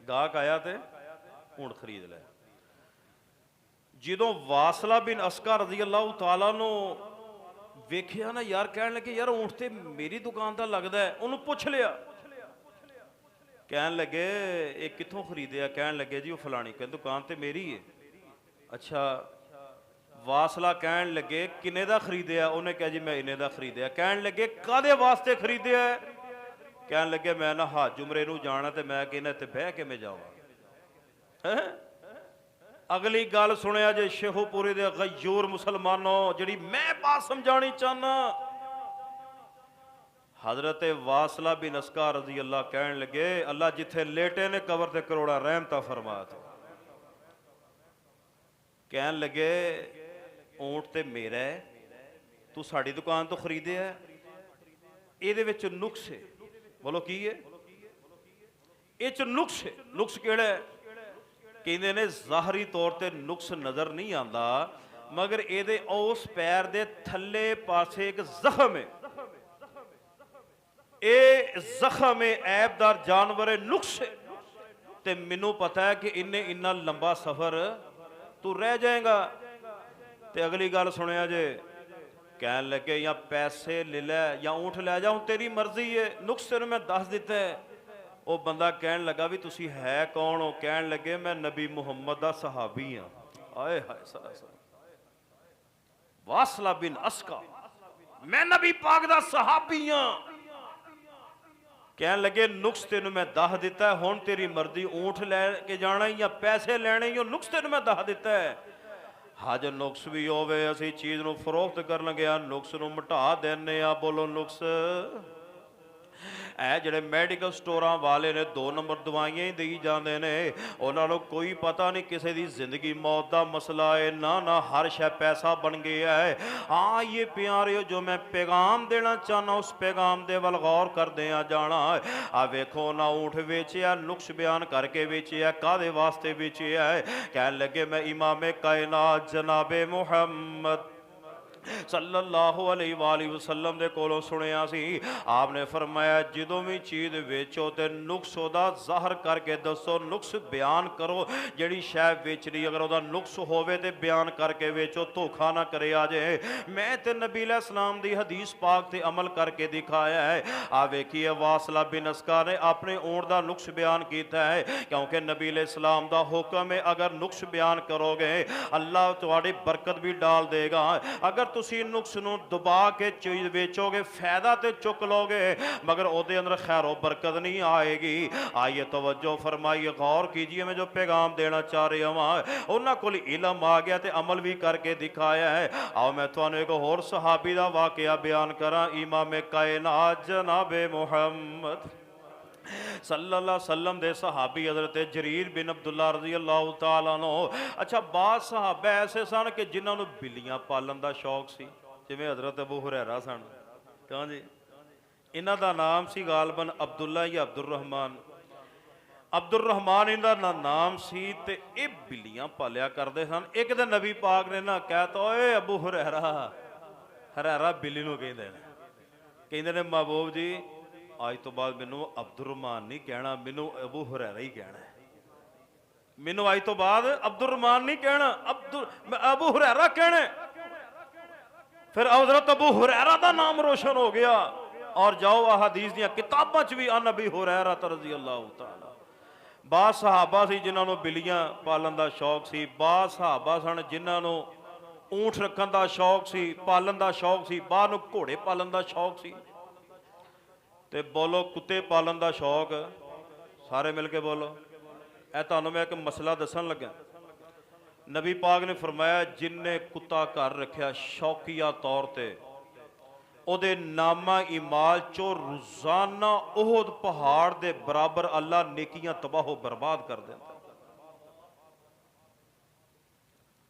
गाहक आया तो ऊँट खरीद लिया। जो वासला बिन अस्का रजी अल्लाह तआला नु वेखिया ना यार, कह लगे यार ऊँट तो मेरी दुकान का लगता है। उन्होंने पूछ लिया, कह लगे ये कितों खरीदया? कह लगे जी वो फलानी, कह दुकान तो मेरी है। अच्छा, वासला कह लगे किन्ने दा खरीदया? उन्हें कहा जी मैं इन्ने दा खरीदया। कह लगे कादे वास्ते खरीदया है? कह लगे मैं ना हाज उमरे नूं जाना तो मैं कहना इत्थे बह के मैं जावां। अगली गल सुनिया जे शेखोपुरी दे गयूर मुसलमानों, जिहड़ी मैं बात समझानी चाहना। हजरत वासला बिन अस्का रजी अल्लाह कह लगे अल्लाह जिथे लेटे ने कबर ते करोड़ा रहमता फरमा दे। कह लगे ऊँट ते मेरा है, तू साड़ी दुकान तो खरीदे है, ये नुक्स है। बोलो की है? ये नुक्स है। नुक्स केड़ा है? कहते ने ज़ाहरी तौर पर नुक्स नज़र नहीं आता, मगर ये उस पैर दे थले पासे एक जख्म है। ये जख्म है, ऐबदार जानवर है, नुक्स है। तो मैनू पता है कि इन्हें इन्ना लंबा सफर तू रह जाएगा। तो अगली गल सुनिया जे, कह लगे या पैसे ले लै या ऊँट लै जा, तेरी मर्जी है, नुक्स तेन मैं दस दिता है। वो बंदा कह लगा भी तुसी है कौन हो? कह लगे मैं नबी मुहम्मद का सहाबी हाँ। आए हाय सरासर वासला बिन अस्का, मैं नबी पाक दा सहाबी हाँ। कह लगे नुक्स तेन मैं दस दिता है, हुण तेरी मर्जी, ऊँट लैके जाना या पैसे लैने, नुक्स तेन मैं दस दिता है। हज नुक्स भी होवे, असी चीज़ नूं फरोख्त कर गया नुक्स नूं मिटा देने आ। बोलो नुक्स। ए जिहड़े मैडिकल स्टोरां वाले ने 2 नंबर दवाइयां ही दी जाते हैं, उन्होंने कोई पता नहीं किसी की जिंदगी मौत का मसला है ना, ना हर शै पैसा बन गया है। हाँ ये प्यारे जो मैं पैगाम देना चाहना, उस पैगाम दे वल गौर करदे आ जाना। आ वेखो ना ऊँट वेचिया, नुक्स बयान करके वेचिया, कादे वास्ते वेचिया है? कह लगे मैं इमाम कायनात जनाबे मुहम्मद सल्लल्लाहु अलैहि वसल्लम दे कोलों सुनिया सी। आपने फरमाया जो भी चीज़ वेचो तो नुक्स उहदा ज़ाहर करके दसो, नुक्स बयान करो। जिहड़ी शै वेचनी अगर उहदा नुक्स होवे तो बयान करके वेचो, धोखा ना करे आ जाए। मैं तो नबी अलैहिस्सलाम दी हदीस पाक ते अमल करके दिखाया है। आ वेखिए वासला बिन अस्का ने अपने ऊँट का नुक्स बयान किया है, क्योंकि नबी अलैहिस्सलाम दा हुक्म है अगर नुक्स बयान करोगे अल्लाह तुहाडी बरकत भी डाल देगा। अगर तुसी नुक्स नूं दबा के चीज़ बेचोगे फायदा तो चुक लोगे, मगर उहदे अंदर खैरो बरकत नहीं आएगी। आइए तवज्जो फरमाइए, गौर कीजिए। मैं जो पैगाम देना चाह रहा हूँ, उन्होंने कोल इलम आ गया तो अमल भी करके दिखाया है। आओ मैं तुहानू एक होर सहाबी का वाकया बयान करा। इमाम कायनात जनाबे मुहम्मद सल्लल्लाहु अलैहि वसल्लम दे सहाबी हज़रत जरीर बिन अब्दुल्ला रज़ी अल्लाह तआला अन्हु। अच्छा, बाद सहाबा ऐसे सन कि जिन्होंने बिल्लियां पालन का शौक सी, जिवें हज़रत अबू हुरैरा सन। क्यों जी? इन्हां दा नाम सी गालबन अब्दुल्ला या अब्दुर्रहमान। अब्दुर्रहमान इन्हां दा नाम सी ते ये बिल्लियां पालिया करते सन। एक दिन नबी पाक ने ना कहता, ओए अबू हुरैरा, हुरैरा बिल्ली नूं कहंदे ने महबूब जी अज तो बाद मैनू अब्दुर्रहमान नहीं कहना, मैनू अबू हुरैरा ही कहना है। मैनू अज तो बाद अब्दुर्रहमान नहीं कहना, अबू हुरैरा कहना। फिर हज़रत अबू हुरैरा का नाम रोशन हो गया। और जाओ हदीस दी किताबां च भी अन अबी हुरैरा रज़ी अल्लाह तआला। बाद सहाबा सी जिन्होंने बिल्लियां पालन का शौक सी, बाद सहाबा सन जिन्होंने ऊँट रखने का शौक सी, पालन का शौक सी, बाद घोड़े पालन का शौक सी। ते बोलो कुत्ते पालन का शौक, सारे मिल के बोलो। ए तुहानू मैं एक मसला दसन लगा। नबी पाक ने फरमाया जिन्हें कुत्ता घर रखा शौकिया तौर पर ਉਹਦੇ ਨਾਮਾ ਇਮਾਲ ਚੋਂ ਰੋਜ਼ਾਨਾ ਉਹਦ ਪਹਾੜ ਦੇ ਬਰਾਬਰ ਅੱਲਾ ਨੇਕੀਆਂ ਤਬਾਹੋ ਬਰਬਾਦ ਕਰ ਦਿੰਦਾ।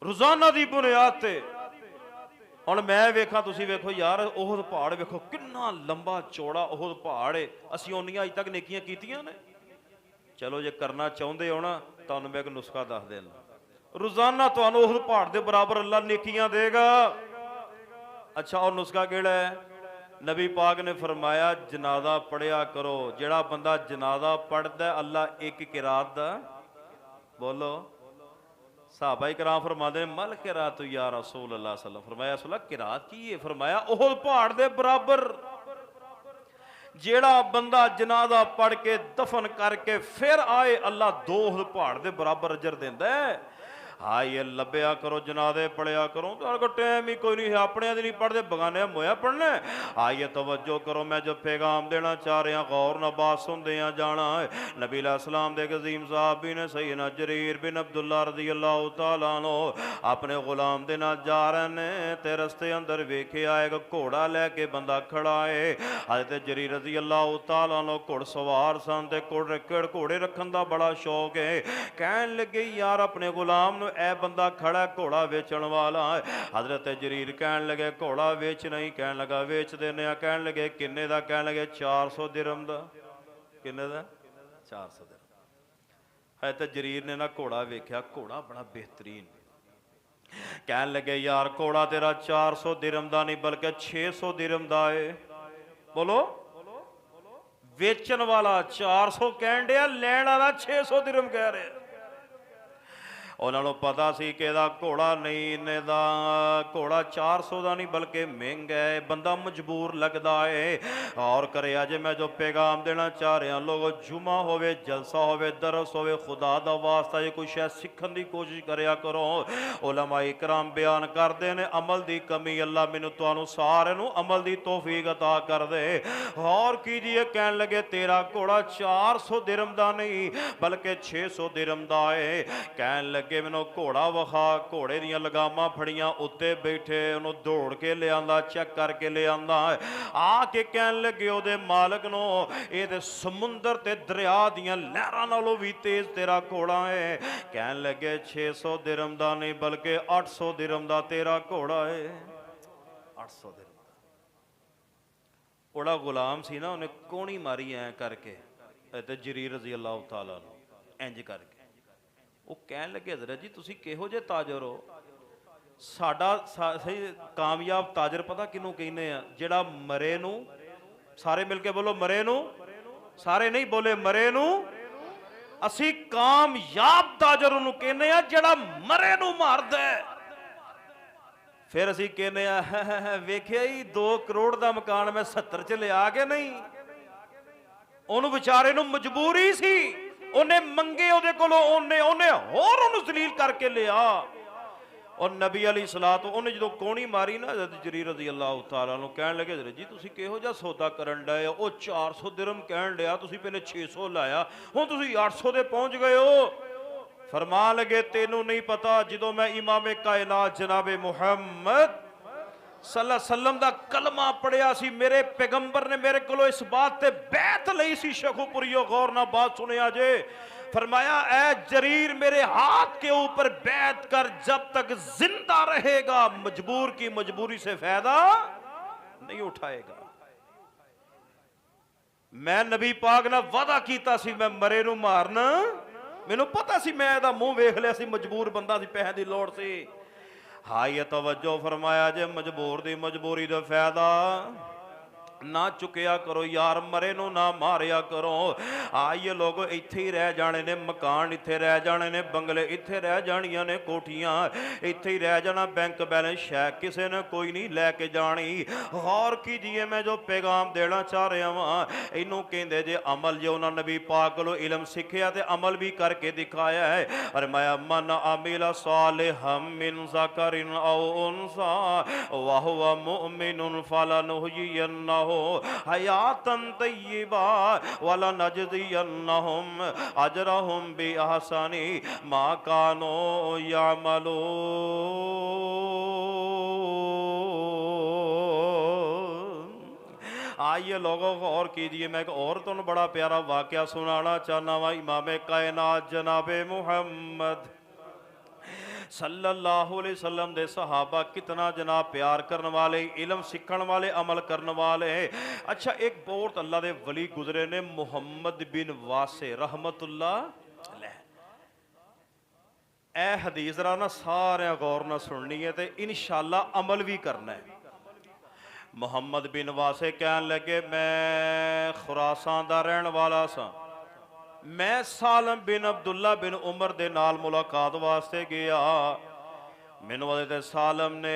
ਰੋਜ਼ਾਨਾ ਦੀ ਬੁਨਿਆਦ ਤੇ। ਹੁਣ ਮੈਂ ਵੇਖਾਂ, ਤੁਸੀਂ ਵੇਖੋ ਯਾਰ, ਉਹਦ ਪਹਾੜ ਵੇਖੋ ਕਿੰਨਾ ਲੰਬਾ ਚੌੜਾ ਉਹਦ ਪਹਾੜ ਏ, ਅਸੀਂ ਉਹਨੀਆਂ ਅਜ ਤੱਕ ਨੇਕੀਆਂ ਕੀਤੀਆਂ ਨੇ? ਚਲੋ ਜੇ ਕਰਨਾ ਚਾਹੁੰਦੇ ਹੋ ਨਾ, ਤੁਹਾਨੂੰ ਮੈਂ ਇੱਕ ਨੁਸਖਾ ਦੱਸ ਦੇਣਾ। ਰੋਜ਼ਾਨਾ ਤੁਹਾਨੂੰ ਉਹਦ ਪਹਾੜ ਦੇ ਬਰਾਬਰ ਅੱਲਾ ਨੇਕੀਆਂ ਦੇਗਾ। ਅੱਛਾ, ਉਹ ਨੁਸਖਾ ਕਿਹੜਾ ਹੈ? ਨਬੀ ਪਾਕ ਨੇ ਫਰਮਾਇਆ ਜਨਾਜ਼ਾ ਪੜਿਆ ਕਰੋ। ਜਿਹੜਾ ਬੰਦਾ ਜਨਾਜ਼ਾ ਪੜਦਾ ਅੱਲਾ ਇੱਕ ਕਿਰਾਤ ਦਾ, ਬੋਲੋ, ਸਾਹਬਾ ਇਕਰਾਮ फरमाते हैं मल किरात या रसूल अल्लाह सल्लम। फरमाया रसूल किरात की है? फरमाया ओह पहाड़ दे बराबर। जेड़ा बंदा जनाजा पढ़ के दफन करके फिर आए अल्लाह दो पहाड़ दे बराबर अजर देंदा है। हाँ ये लभ्या करो, जनाजे पढ़िया करो। तो टाइम ही कोई नहीं है, अपने नहीं पढ़ते, बगाने मोया पढ़ना। आइए तवज्जो करो, मैं जो पैगाम देना चाह रहा, गौर न बात सुनते जाना है। नबी अलैहिस्सलाम दे अज़ीम साहबी ने सैयदना जरीर बिन अब्दुल्ला रज़ी अल्लाह तआला अन्हु अपने गुलाम दे नाल जा रहे ने ते रस्ते अंदर वेखिया एक घोड़ा लैके बंदा खड़ा है। हज़रत जरीर रज़ी अल्लाह तआला अन्हु घुड़सवार सन ते घोड़े रखन दा बड़ा शौक है। कहन लगे यार अपने गुलाम ए बंदा खड़ा घोड़ा वेचण वाला। हजरत जरीर कहन लगे घोड़ा वेच नहीं? कहन लगा वेच देने। कहन लगे किन्ने दा? कहन लगे 400 दिरहम दा। किन्ने दा? 400 दिरहम। हजरत जरीर ने ना घोड़ा वेख्या, घोड़ा बड़ा बेहतरीन। कहन लगे यार घोड़ा तेरा 400 दिरहम दा नहीं बल्कि 600 दिरहम दा है। बोलो, वेचन वाला 400 कहन दिया, लैण वाला 600 दिरहम कह रहे। उन्होंने पता सी कि घोड़ा नहीं, इन्ने दा घोड़ा 400 का नहीं बल्कि महंगा है। बंदा मजबूर लगता है। और करे अजे मैं जो पैगाम देना चाह रहा, लोगों जुमा होवे, जलसा होवे, दरस होवे, खुदा दा वास्ता जे कुछ है सीखने की कोशिश करया करो। उलमा इकराम बयान करते हैं अमल की कमी। अल्लाह मैनू तुहानू सारे नू अमल की तौफीक अता कर दे। और कीजिए, कहन लगे तेरा घोड़ा 400 दिरहम का नहीं बल्कि 600 दिरहम का है। कहन लगे मैनू घोड़ा वखा। घोड़े दियां लगामां फड़ियां, उत्ते बैठे, उन्होंने दौड़ के ले आंदा, चेक करके ले आंदा। आके कहन लगे ओदे मालक नू ये ते समुंदर ते दरिया दियां लहरां नालों भी तेज तेरा घोड़ा है। कहन लगे 600 दिरहम दा नहीं बल्कि 800 दिरहम दा तेरा घोड़ा है। 800 दिरहम दा। ओड़ा गुलाम सी ना, उन्हें कोणी मारी ऐ करके ते जरीर रज़ी अल्लाह तआला नू इंज करके। वो कह लगे हज़रत जी तुसी किहो जे ताजर हो? साडा सही कामयाब ताजर पता किनू कहने आ? जेड़ा मरे नू, सारे मिल के बोलो मरे नू, सारे नहीं बोले मरे नू। असी कामयाब ताजर उन्होंने कहने आ जेड़ा मरे नू मारदा है। फिर असी कहने आ वेख्या ही 2 करोड़ का मकान मैं 70 च लिया के नहीं। उन्होंने बेचारे नू मजबूरी सी, उन्हें मंगे उहदे कोलों, उन्हें होर उन्हें जलील करके लिया। और नबी अली सलात उन्हें जो कोणी मारी ना जरीर रज़ी अल्लाह तआला नू कहन लगे हज़रत जी तुसी किहो जिहा सौदा करन डए हो? 400 दिरहम कहन लिया, तुसी पहले 600 लाया, हुण तुसी 800 दे पहुंच गए हो। फरमा लगे तेनू नहीं पता जो मैं इमाम कायनात जनाबे मुहम्मद सल्लल्लाहु अलैहि वसल्लम दा कलमा पढ़िया सी, मेरे पैगंबर ने मेरे को इस बात ते बैत लई सी। शेखुपुरियो गौर ना बात सुनिया जे। फरमाया ऐ जरीर मेरे हाथ के ऊपर बैत कर, जब तक जिंदा रहेगा मजबूर की मजबूरी से फायदा नहीं उठाएगा। मैं नबी पाक ने वादा कीता सी मैं मरे नू मारना। मैनू पता सी, मैं इहदा मुंह वेख लिया सी, मजबूर बंदा सी, पैसे दी लोड़ सी। हाँ ये तवज्जो फरमाया जे मजबूर दी मजबूरी दा फायदा ना चुकिया करो यार, मरे नू ना मारिया करो। आइए लोग इत्थे ही रह जाने ने, मकान इत्थे रह जाने ने, बंगले इत्थे रह जानियां ने, कोठियां इत्थे ही रह जाना, बैंक बैलेंस शै किसी ने कोई नहीं लैके जानी। गौर कीजिए मैं जो पैगाम देना चाह रहा वां, इनू कहंदे जे अमल। जो उन्होंने नबी पाक कोलों इलम सीखिया ते अमल भी करके दिखाया है। और मैं मन अमिल सालिहम मिन ज़करिन औ उन्सा व हुवा मुमिनुन फलनुहयिन्नहु हयातन तय्यिबा वला नजदियन्नहुम अजरहुम बिअहसनि मा कानू यअमलून। आइए लोगों गौर कीजिए, मैं एक और तो बड़ा प्यारा वाक़या सुनाना चाहना वा। इमाम कायनात जनाब मुहम्मद सल्लल्लाहु अलैहि वसल्लम दे सहाबा कितना जनाब प्यार करने वाले, इलम सीखण वाले, अमल करने वाले। अच्छा, एक बहुत अल्लाह दे वली गुजरे ने, मुहम्मद बिन वासे रहमतुल्लाह अलैह। ए हदीस जरा ना सारे गौर ना सुननी है तो इंशाअल्लाह अमल भी करना है। मुहम्मद बिन वासे कहन लगे, मैं खुरासान दा रहन वाला सा। मैं सालम बिन अब्दुल्ला बिन उमर दे नाल मुलाकात वास्ते गया। मैनू ते सालम ने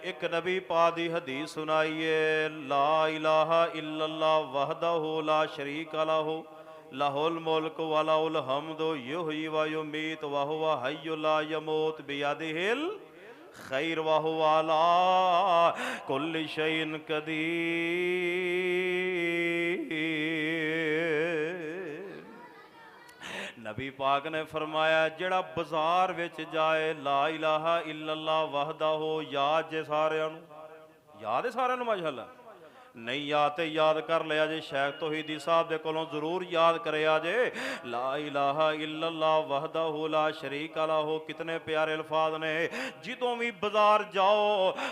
एक नबी पाक दी हदीस सुनाई है, ला इलाहा इल्लल्लाह वहदहु ला शरीका लहु लहुल मुल्क व लहुल हम्दु युहयी व युमीत व हुवा हय्युल ला यमूत बियदिहिल खैर व हुवा अला कुल्लि शैइन कदीर। नबी पाक ने फरमाया, जड़ा बाजार विच जाए ला इलाहा इल्लल्लाह वहदहु, याद जे सारियां नूं, याद है सारियां नूं माशाअल्लाह, नहीं याद तो याद कर लिया जे, शेख तौहीदी साहब दे कोलों जरूर याद करिया जे, ला इलाहा इल्लल्लाह वहदहु ला शरीका लहु। कितने प्यारे अल्फाज ने। जिदों भी बाजार जाओ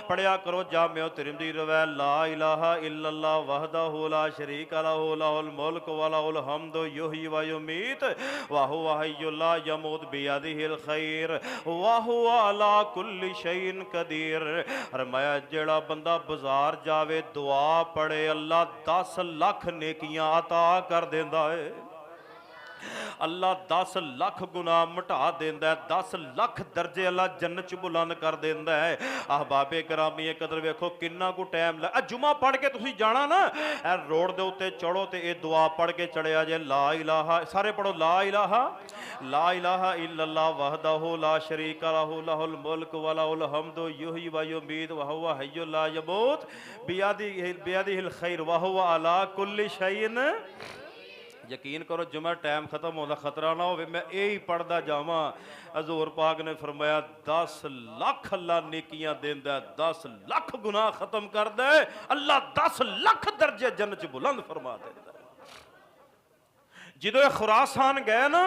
पढ़िया करो, जामिया तिरमिज़ी रवै, ला इलाहा इल्लल्लाह वहदहु ला शरीका लहु लहुल मुल्क व लहुल हम्दु युहयी व युमीत व हुवा हय्युल ला यमूत बियदिहिल खैर व हुवा अला कुल्लि शैइन कदीर। फरमाया, जेड़ा बंदा बाजार जावे दुआ पढ़े, अल्लाह 10 लाख नेकियां अता कर देंदा है। अल्लाह 10 लाख गुनाह मिटा देंदा है, 10 लाख दर्जे अल्लाह जन्नत च बुलंद कर देंदा है। अहबाबे करामी कदर वेखो किन्ना को टाइम लग, जुमा पढ़ के तुसीं जाना ना, ए रोड दे उत्ते चढ़ो तो ये दुआ पढ़ के चढ़िया जे, ला इलाहा, सारे पढ़ो, ला इलाहा इल्लल्लाह वहदहु ला शरीका लहु लहुल मुल्क व लहुल हम्दु युहयी व युमीत व हुवा हय्युल ला यमूत बियदिहिल खैर व हुवा अला कुल्लि शैइन। यकीन करो जुमा टाइम खत्म होता खतरा ना हो, मैं यही पढ़ता जावा। हजूर पाक ने फरमाया, 10 लाख अल्लाह नेकियां देंदा है, 10 लाख गुनाह खत्म कर दे, अल्लाह 10 लाख दर्जे जन्नत च बुलंद फरमा देता है। जो खुरासान गए ना,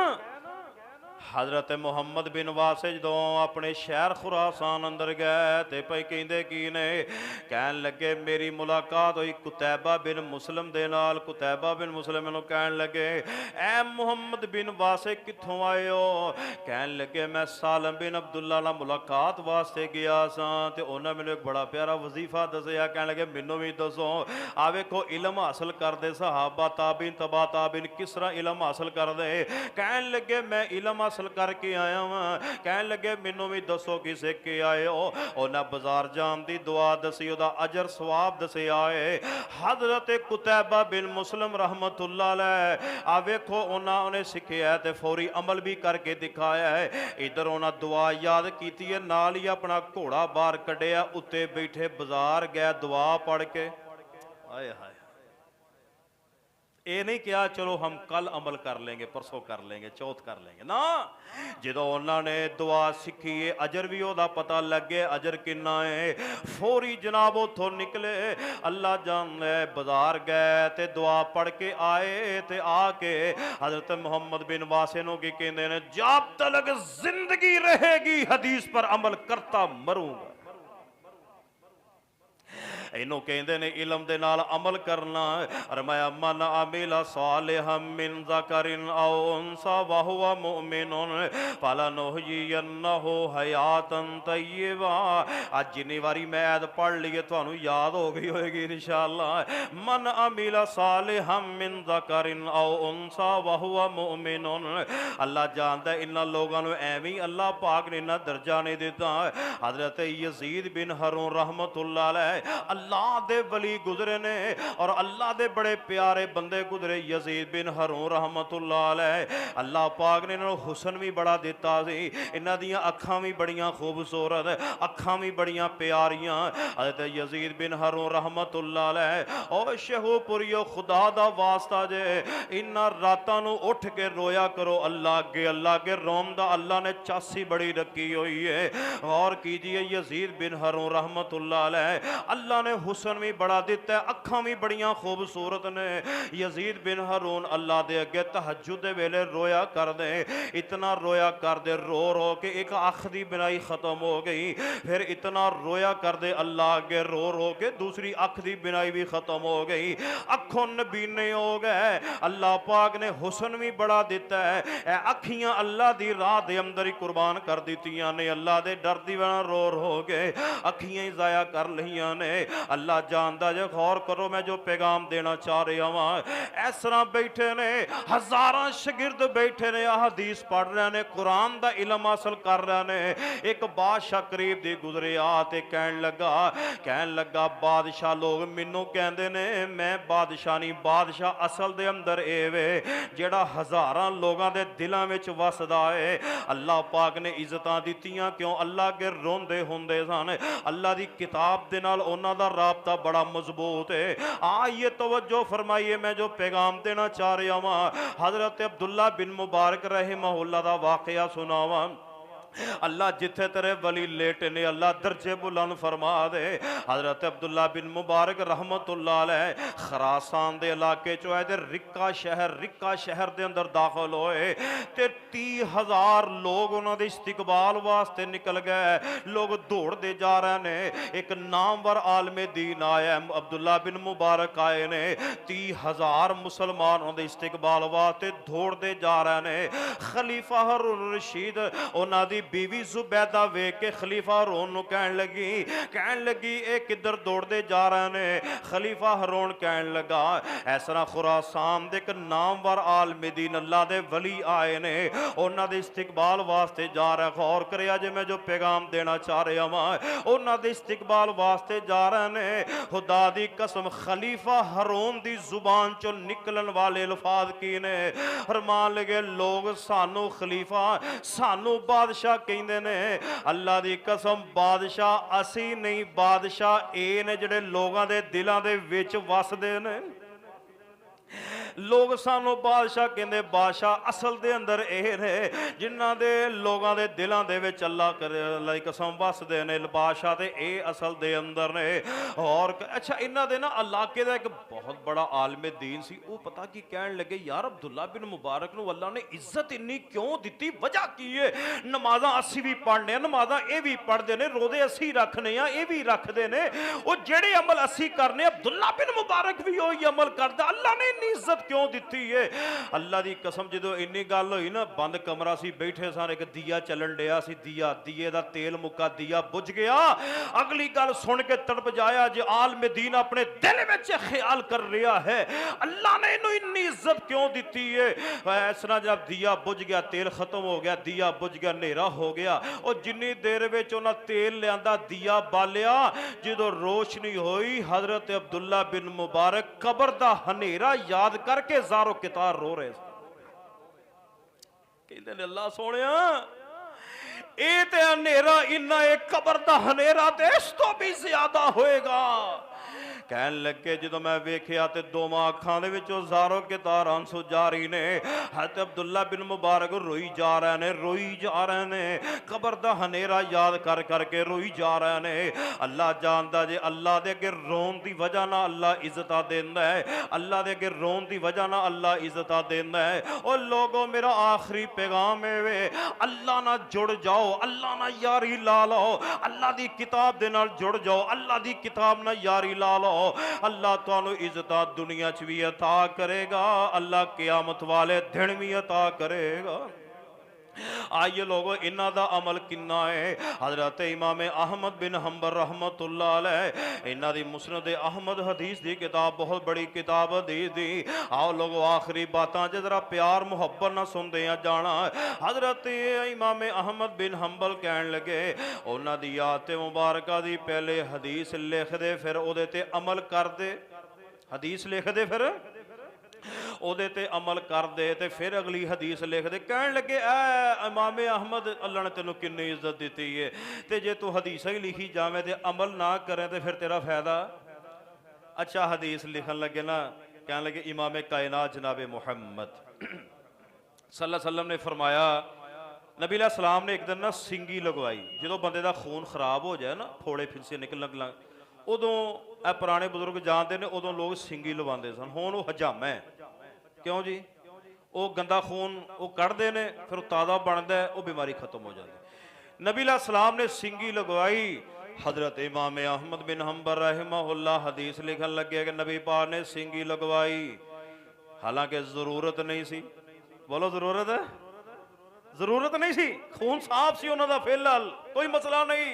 हजरत मुहम्मद बिन वासे जो अपने शहर खुरासान अंदर गए तो भाई कहते की ने, कहन लगे मेरी मुलाकात हुई कुतैबा बिन मुसलम दे नाल। कुतैबा बिन मुसलम मैनू कहन लगे, ए मुहम्मद बिन वासे कित्थों आए हो? कहन लगे, मैं सालम बिन अब्दुल्ला नाल मुलाकात वास्ते गया सा ते उन्हें मैनू एक बड़ा प्यारा वजीफा दसिया। कहन लगे, मैनू भी दसो। आ वेखो इलम हासिल करते सहाबा ताबीन तबा ताबीन किस तरह इलम हासिल करते। कहन लगे, मैं इलम हासिल करके आया वां। कहन लगे, मैनू भी दसो कि सिख के आए हो? उन्हें बाजार जान की दुआ दसी, उहदा अजर सवाब दसिया है। हजरत कुतैबा बिन मुसलम रहमतुल्लाह अलैह, आ वेखो उन्हें सीखिया तो फौरी अमल भी करके दिखाया है। इधर उन्हें दुआ याद की है, नाल ही अपना घोड़ा बाहर कढ़िया, उत्ते बैठे बाजार गए दुआ पढ़ के। हाय हाय, ये नहीं किया चलो हम कल अमल कर लेंगे, परसों कर लेंगे, चौथ कर लेंगे ना। जो उन्होंने दुआ सीखी है, अजर भी वह पता लगे अजर किन्ना है। फौरी जनाब उतों निकले, अल्लाह जाने बाजार गए तो दुआ पढ़ के आए तो आके हजरत मुहम्मद बिन वासे नूं की कहंदे ने, जब तक जिंदगी रहेगी हदीस पर अमल करता मरूंगा। इनू कहते ने इलम दे नाल अमल करना। फरमाया, मन अमिल सालिहम मिन ज़करिन औ उन्सा व हुवा मुमिनुन फलनुहयियन्नहु हयातन तय्यबा। आज जिन्नी वारी मैं ऐद पढ़ ली है तुहानू याद हो गई होगी इंशाअल्लाह। मन अमिल सालिहम मिन ज़करिन औ उन्सा व हुवा मुमिनुन। अल्लाह जानदा इन्हां लोगों नूं एवें अल्लाह पाक ने इन्ना दर्जा नहीं दिता। हजरत यजीद बिन हारून रहमतुल्लाह अलैह अल्लाह दे वली गुजरे ने और अल्लाह दे बड़े प्यारे बंदे गुजरे। यजीद बिन हारून रहमतुल्लाह अलैह, अल्लाह पाक ने इन्होंने हुसन भी बड़ा दिता सी। इन्हां दियां अखां भी बड़ियां खूबसूरत, अखां भी बड़ियां प्यारियां। हज़रत यजीद बिन हारून रहमतुल्लाह अलैह, ओ शहूपुरियो खुदा दा वास्ता जे इन्हां रातां नूं उठ के रोया करो अल्लाह अगे रोम दा अल्लाह ने चासी बड़ी रखी हुई है। और कीजिए यजीद बिन हारून रहमतुल्लाह अलैह, अल्लाह ने ने हुसन भी बड़ा दिता है, अखां भी बड़ियां खूबसूरत ने। यजीद बिन हारून अल्लाह दे अगे तहज्जुद दे वेले रोया कर दे, इतना रोया कर दे, रो रो के एक अख दी बिनाई खत्म हो गई। फिर इतना रोया कर दे अल्लाह अगे रो रो के दूसरी अख दी बिनाई भी खत्म हो गई, अखों नबीने हो गए। अल्लाह पाक ने हुसन भी बड़ा दिता है, अखियां अल्लाह दी राह दे अंदर ही कुर्बान कर दित्तियां ने। अल्लाह दे डर दी वजह रो रो के अखियां ही जाया कर लिया ने। अल्लाह जानदा जे, गौर करो मैं जो पैगाम देना चाह रहा वहां। इस तरह बैठे ने हजारां शागिर्द बैठे ने, हदीस पढ़ रहे ने, कुरान दा इलम हासिल कर रहे ने। एक बादशाह करीब दी गुजरे आ ते कहन लगा बादशाह लोग मैनू कहंदे ने मैं बादशाह नहीं, बादशाह असल दे अंदर ए वे जेड़ा हजारां लोगां दे दिलां विच वसदा है। अल्लाह पाक ने इज्जतां दित्तियां क्यों? अल्लाह के रोंदे हुंदे सन, अल्लाह दी किताब दे नाल उन्हां दा राबता बड़ा मजबूत है। ये तवज्जो फरमाइए, मैं जो पैगाम देना चाह रहा वहां हजरत अब्दुल्ला बिन मुबारक रहमहुल्लाह दा वाकया सुनावा। अल्लाह जिथे तेरे वली लेटे ने अल्लाह दर्जे बुलंद फरमा दे। हजरत अब्दुल्ला बिन मुबारक रहमतुल्लाह अलैह खरासान दे इलाके चो आए ते रिक्का शहर दे अंदर दाखिल होए ते 30,000 लोग उन्हां दे इस्तकबाल वास्ते निकल गए। लोग दौड़ते जा रहे ने। एक नामवर आलमे दीन आया, अब्दुल्ला बिन मुबारक आए ने। 30,000 मुसलमान उन्हां दे इस्तकबाल वास्ते दौड़ते जा रहे ने। खलीफा हारून रशीद उन्हां दी बीवी जुबैदा वेख के खलीफा हारून कहन लगी ए किधर दौड़ते जा रहे ने? खलीफा हारून कहन लगा इस तरह खुरासान दे एक नामवर आलमे दीन अल्लाह दे वली आए ने, उन्हां दे इस्तकबाल वास्ते जा रहा। गौर करिया जे मैं जो पैगाम देना चाह रहा वां, उन्हां दे इस्तकबाल वास्ते जा रहे ने। खुदा दी कसम खलीफा हारून दी जुबान चो निकलन वाले अल्फाज की ने? फरमान लगे लोग सानू खलीफा सानू बादशाह कहंदे ने। अल्लाह दी कसम बादशाह असी नहीं, बादशाह ए ने जेड़े लोगां दे दिलां दे विच वसदे ने। लोग सानू बादशाह कहंदे, बादशाह असल दे अंदर ए ने जिन्हां दे लोगां दे दिलां दे विच अल्लाह करे अल्लाह दी कसम वसदे ने। बादशाह ते ए असल दे अंदर ने। और अच्छा इन्हां दे ना इलाके दा एक बहुत बड़ा आलमे दीन सी, वो पता की कहन लगे यार अब्दुल्ला बिन मुबारक नू अल्लाह ने इज्जत इन्नी क्यों दित्ती? वजह की है? नमाज़ां असी भी पढ़ने, नमाज़ां ए भी पढ़दे ने, रोज़े असी रखने आ ए भी रखदे ने। वो जेड़े अमल असी करने अब्दुल्ला बिन मुबारक भी वही अमल करदा, अल्लाह ने इज्जत क्यों दिती है? अल्लाह दी कसम जो इन्नी गल हुई ना, बंद कमरा सी, बैठे सन, एक दिया चलन डिया सी, दिए दा तेल मुक्का, दिया बुझ गया। अगली गल सुन के तड़प जाया जे आलमे दीन अपने दिल में ख्याल कर रहा है अल्लाह ने इन्हू इन्नी इज्जत क्यों दिती है? इस तरह जब दिया बुझ गया, तेल खत्म हो गया, दिया बुझ गया, नेरा हो गया, और जिन्नी देर में उन्हें तेल लिया दिया बालिया, जो रोशनी हुई हजरत अब्दुल्ला बिन मुबारक कबर दा हनेरा याद करके ज़ारो कितार रो रहे। कहते ने अल्लाह सोनिया ए ते हनेरा इन्ना एक कबर दा हनेरा ते इस तो भी ज्यादा होएगा। कहन लगे जो मैं वेख्या तो दोवां अखां दे विचों ज़ारो कितार आंसू जारी ने। हज़रत अब्दुल्ला बिन मुबारक रोई जा रहे ने, कबर दा हनेरा याद कर करके रोई जा रहे ने। अल्लाह जानदा जे अल्लाह दे अगे रोन दी वजह ना अल्लाह इज्जत देंदा है, अल्लाह दे अगे रोन दी वजह ना अल्लाह इज्जत देंदा है। और लोगों मेरा आखिरी पैगाम है वे अल्लाह ना जुड़ जाओ, अल्लाह ना यारी ला लो, अल्लाह दी किताब दे नाल जुड़ जाओ, अल्लाह दी किताब ना यारी ला लो। अल्लाह तुहानू इज्जत दुनिया च भी अता करेगा, अल्लाह क़यामत वाले दिन भी अता करेगा। आइए लोगों इन्हां दा अमल किन्ना है। हजरत इमाम अहमद बिन हंबल रहमतुल्लाह अलैह इन्हां दी मुस्नद अहमद हदीस दी किताब बहुत बड़ी किताब हदीस दी। आओ लोगों आखिरी बातां जरा प्यार मुहब्बत ना सुनते हैं जाना। हजरत इमाम अहमद बिन हंबल कहन लगे उन्हां दी आयत मुबारका दी पहले हदीस लिख दे फिर उहदे ते अमल कर दे। हदीस लिख दे फिर ਉਹਦੇ ਤੇ अमल कर दे ते फिर अगली हदीस लिख दे। कहन लगे ऐ इमाम अहमद अल्लाह ने तेनों किन्नी इज्जत दी है, ते जे तू हदीसा ही लिखी जावे ते अमल ना करे तो फिर तेरा फायदा। अच्छा हदीस लिखन लगे ना, कहन लगे इमाम कायनात जनाब मुहम्मद सल्लल्लाहु अलैहि वसल्लम ने फरमाया, नबी सलाम ने एक दिन ना सिंगी लगवाई, जो बंदे का खून खराब हो जाए ना, फोड़े फिंसे निकलन लग ਉਦੋਂ ਇਹ ਪੁਰਾਣੇ ਬਜ਼ੁਰਗ ਜਾਣਦੇ ਨੇ, ਉਦੋਂ ਲੋਕ ਸਿੰਗੀ ਲਵਾਉਂਦੇ ਸਨ, ਹੁਣ ਉਹ ਹਜਾਮਾ ਹੈ। ਕਿਉਂ ਜੀ? ਉਹ ਗੰਦਾ ਖੂਨ ਉਹ ਕੱਢਦੇ ਨੇ, ਫਿਰ ਉਹ ਤਾਜ਼ਾ ਬਣਦਾ, ਉਹ ਬਿਮਾਰੀ ਖਤਮ ਹੋ ਜਾਂਦੀ। नबी सलाम ने सिंगी लगवाई। हजरत इमाम अहमद बिन हम्बर रहमहुल्लाह हदीस लिखन लगे कि नबी पाक ने सिंगी लगवाई, हालांकि जरूरत नहीं सी। बोलो जरूरत है? जरूरत नहीं सी, खून साफ सी उन्होंने, फिलहाल कोई मसला नहीं।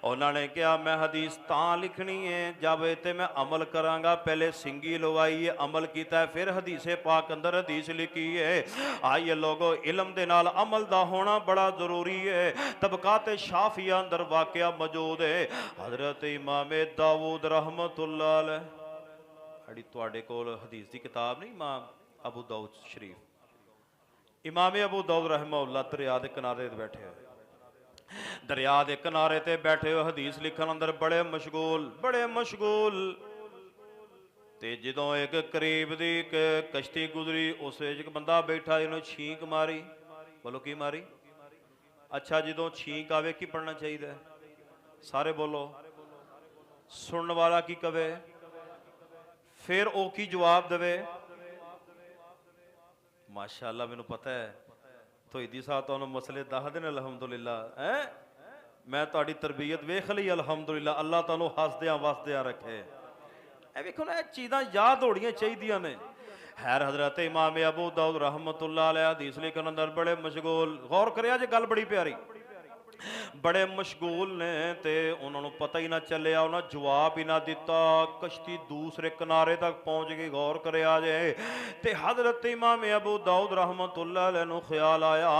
उन्होंने कहा मैं हदीस तां लिखनी है जब इतने मैं अमल करांगा, पहले सिंगी लवाई है, अमल किया है, फिर हदीसे पाक अंदर हदीस लिखी है। आइए लोगो, इलम दे नाल अमल दा होना बड़ा जरूरी है। तबकात शाफिया अंदर वाकया मौजूद है। हजरत इमाम दाऊद रहमतुल्लाह अलैह, अड़ी तुहाडे कोल हदीस की किताब नहीं, इमाम अबू दाऊद शरीफ, इमाम अबू दाऊद रहमतुल्लाह दरिया के किनारे बैठे हुए, दरिया के किनारे ते बैठे हुए हदीस लिखन अंदर बड़े मशगूल, बड़े मशगूल। ते जदों एक करीब दी एक कश्ती गुजरी, उस एक बंदा बैठा, इन्होंने छींक मारी। बोलो की मारी? अच्छा, जदों छींक आवे की पढ़ना चाहिए? सारे बोलो। सुनने वाला की कवे? फिर ओ की जवाब देवे? माशाअल्लाह, मैनू पता है तोहिदी साहब तुहानू मसले दस दिन अलहमदुलिल्लाह है। मैं तुहाडी तरबीयत वेख ली अलहमदुलिल्लाह, अल्लाह तुहानू हसदियां वसदियां रखे। ए वेखो ना, चीज़ां याद होणियां चाहीदियां ने। खैर, हजरत इमाम अबू दाऊद रहमतुल्लाह अलैह हदीस लिखन अंदर बड़े मशगूल। गौर करिया जे, गल बड़ी प्यारी, बड़े मशगूल ने, ते उन्होंने पता ही ना चलिया, उन्होंने जवाब ही ना दिता। कश्ती दूसरे किनारे तक पहुंच गई। गौर करे जे, ते हजरत इमाम अबू दाऊद रहमतुल्लाह अलैह नूं ख्याल आया,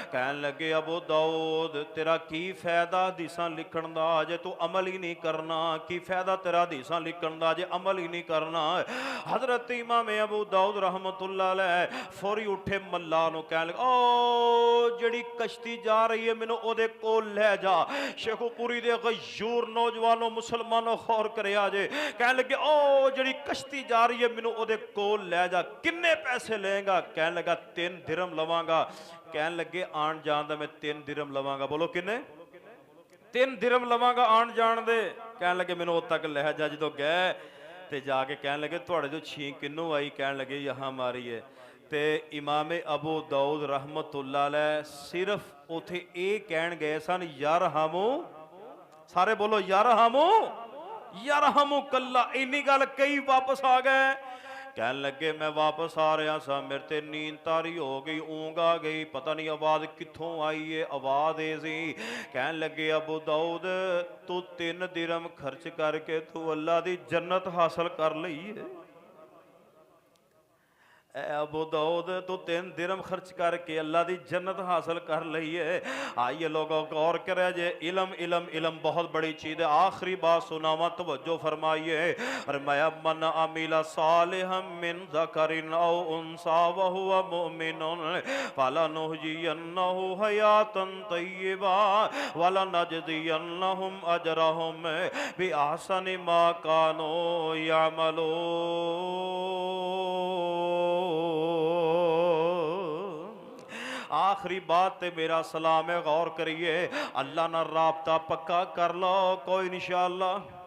कहन लगे अबू दाऊद तेरा की फायदा हदीसां लिखण दा जे तू अमल ही नहीं करना? की फायदा तेरा हदीसां लिखण दा जे अमल ही नहीं करना? हजरत इमाम अबू दाऊद रहमतुल्लाह अलैह फौरी उठे, मल्ला नूं कहन लगे, ओ जिहड़ी कश्ती जा रही है मैनूं ओदे कोल लै जा। शेखोपुरी दे गयूर नौजवानों मुसलमानों गौर करिया जे, कहन लगे ओ जिहड़ी कश्ती जा रही है मैनूं ओदे कोल लै जा। किन्ने पैसे लेगा? कहन लगा 3 दिरहम लवांगा। कहन लगे आन जान दा मैं 3 दिरहम लवांगा। बोलो किन्ने? 3 दिरहम लवांगा आन जान दे। कहन लगे मैनूं उद तक लै जा। जदों गए ते जाके कहन लगे तुहाडे जो छींक किन्नू आई? कहन लगे यहाँ मारी है। ते इमाम अबू दाऊद रहमतुल्लाह अलैह सिर्फ उथे ये कहन गए सन, यार हमू, सारे बोलो यार हमू, यार हमू कल्ला। इन्नी गल कई वापस आ गए। कहन लगे मैं वापस आ रहा सा, मेरे ते नींद तारी हो गई, ऊँग आ गई, पता नहीं आवाज़ कित्थों आई है, आवाज़ ए सी। कहन लगे अबू दाऊद तू 3 दिरहम खर्च करके तू अल्लाह दी जन्नत हासिल कर लई है। अबू दाऊद तू 3 दिरहम खर्च करके अल्लाह की जन्नत हासिल कर ली है। आइए लोगों गौर करे जे, इलम इलम इलम बहुत बड़ी चीज़ है। आखिरी बात सुनावा, तवज्जो फरमाइए। फरमाया मन अमिला सालिहम मिन ज़करिन औ उन्सा व हुवा मुमिनुन फलनुहयियन्नहु हयातन तय्यबा वलनजज़ियन्नहुम अजरहुम बिअहसनि मा कानू यअमलून। आखिरी बात ते मेरा सलाम है, गौर करिए। अल्लाह ना राबता पक्का कर लो, कोई इंशाअल्लाह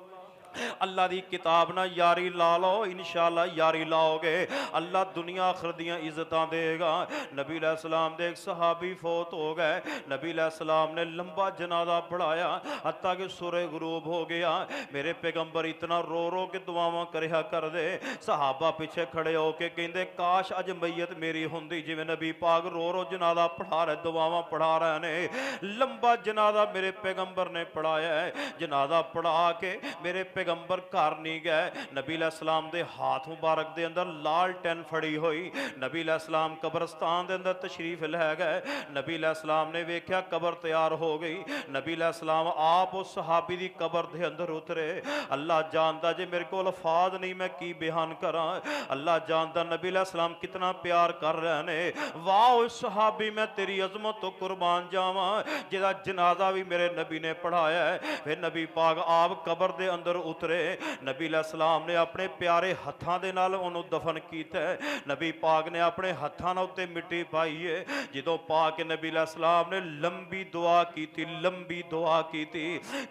अल्लाह की किताब ना यारी ला लो, इंशाअल्लाह यारी लाओगे, अल्लाह दुनिया आखिरत दियां इज्जतां देगा। नबी सलाम दे एक सहाबी फोत हो गए। नबी सलाम ने लंबा जनाजा पढ़ाया, हत्ता कि सूरज गुरूब हो गया। मेरे पैगंबर इतना रो रो के दुआवां करिया कर दे। सहाबा पीछे खड़े होके कहंदे काश अज मैयत मेरी हुंदी, जिवें नबी पाक रो रो जनाजा पढ़ा रहे, दुआवां पढ़ा रहे ने। लंबा जनाजा मेरे पैगंबर ने पढ़ाया है। जनाजा पढ़ा के मेरे पैगंबर घर नहीं गए। नबी सलाम दे हाथ मुबारक दे अंदर लालटेन फड़ी हुई। नबी सलाम कब्रस्तान दे अंदर तशरीफ लै गए। नबी सलाम ने वेख्या कबर तैयार हो गई। नबी सलाम आप उस सहाबी दी कबर दे अंदर उतरे। अल्लाह जानदा जे मेरे को अल्फाज नहीं मैं की बयान करा। अल्लाह जानदा नबी सलाम कितना प्यार कर रहे ने। वाह उस सहाबी, मैं तेरी अजमत तो कुर्बान जावां जिहदा जनाजा भी मेरे नबी ने पढ़ाया है। फिर नबी पाक आप कबर दे अंदर उतरे। नबी अलैहिस्सलाम ने अपने प्यारे हत्थां दे नाल उहनूं दफन कीता। नबी पाक ने अपने हत्थां नाल उत्ते मिट्टी पाई है। जदों पाक नबी अलैहिस्सलाम ने लंबी दुआ की, लंबी दुआ की,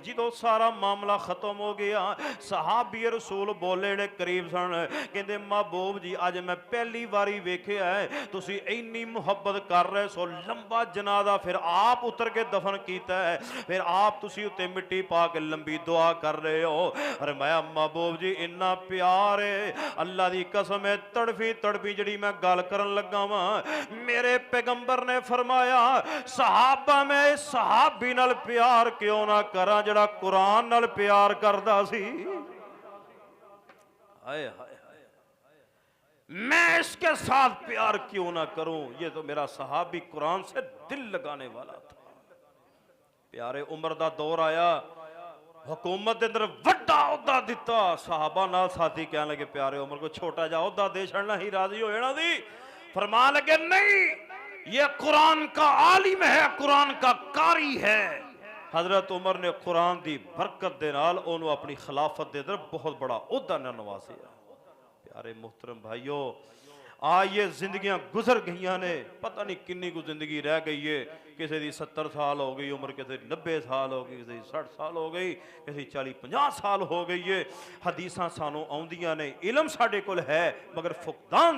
जदों सारा मामला खत्म हो गया, सहाबी रसूल बोले ने करीब सन, कहंदे महबूब जी अज मैं पहली वारी वेखिया है तुसी इन्नी मुहब्बत कर रहे सो, लंबा जनाजा फिर आप उतर के दफन कीता है, फिर आप तुसी उत्ते मिट्टी पा के लंबी दुआ कर रहे हो। अरे मैं महबूब जी इन्ना प्यार है, अल्लाह दी कसम है, तड़फी तड़फी जड़ी मैं गल करन लगा वा, मेरे पैगंबर ने फरमाया सहाबा मैं सहाबी नाल प्यार क्यों ना करा जड़ा कुरान नाल प्यार करदा सी। हाय हाय, मैं इसके साथ प्यार क्यों ना करूं, ये तो मेरा सहाबी कुरान से दिल लगाने वाला था। प्यारे उमर दा दौर आया, हुकूमत के अंदर वड्डा ओहदा दिता, सहाबा नाल साथी कहने लगे प्यारे उमर को छोटा जा ओहदा दे छड़ना ही राजी हो जाना दी। फरमान लगे नहीं, ये कुरान का आलिम है, कुरान का कारी है। हजरत उमर ने कुरान की बरकत दे नाल ओनू अपनी खिलाफत दे अंदर बहुत बड़ा ओहदा नवाजिया। प्यारे मुहतरम भाइयों, आ ये जिंदगियां गुजर गई ने, पता नहीं किन्नी को जिंदगी रह गई है, किसी की 70 साल हो गई उम्र, किसी 90 साल हो गई, किसी 60 साल हो गई, किसी 40-50 साल हो गई है। हदीसां सानू आउंदियां ने, इलम साडे कोल है, मगर फुकदान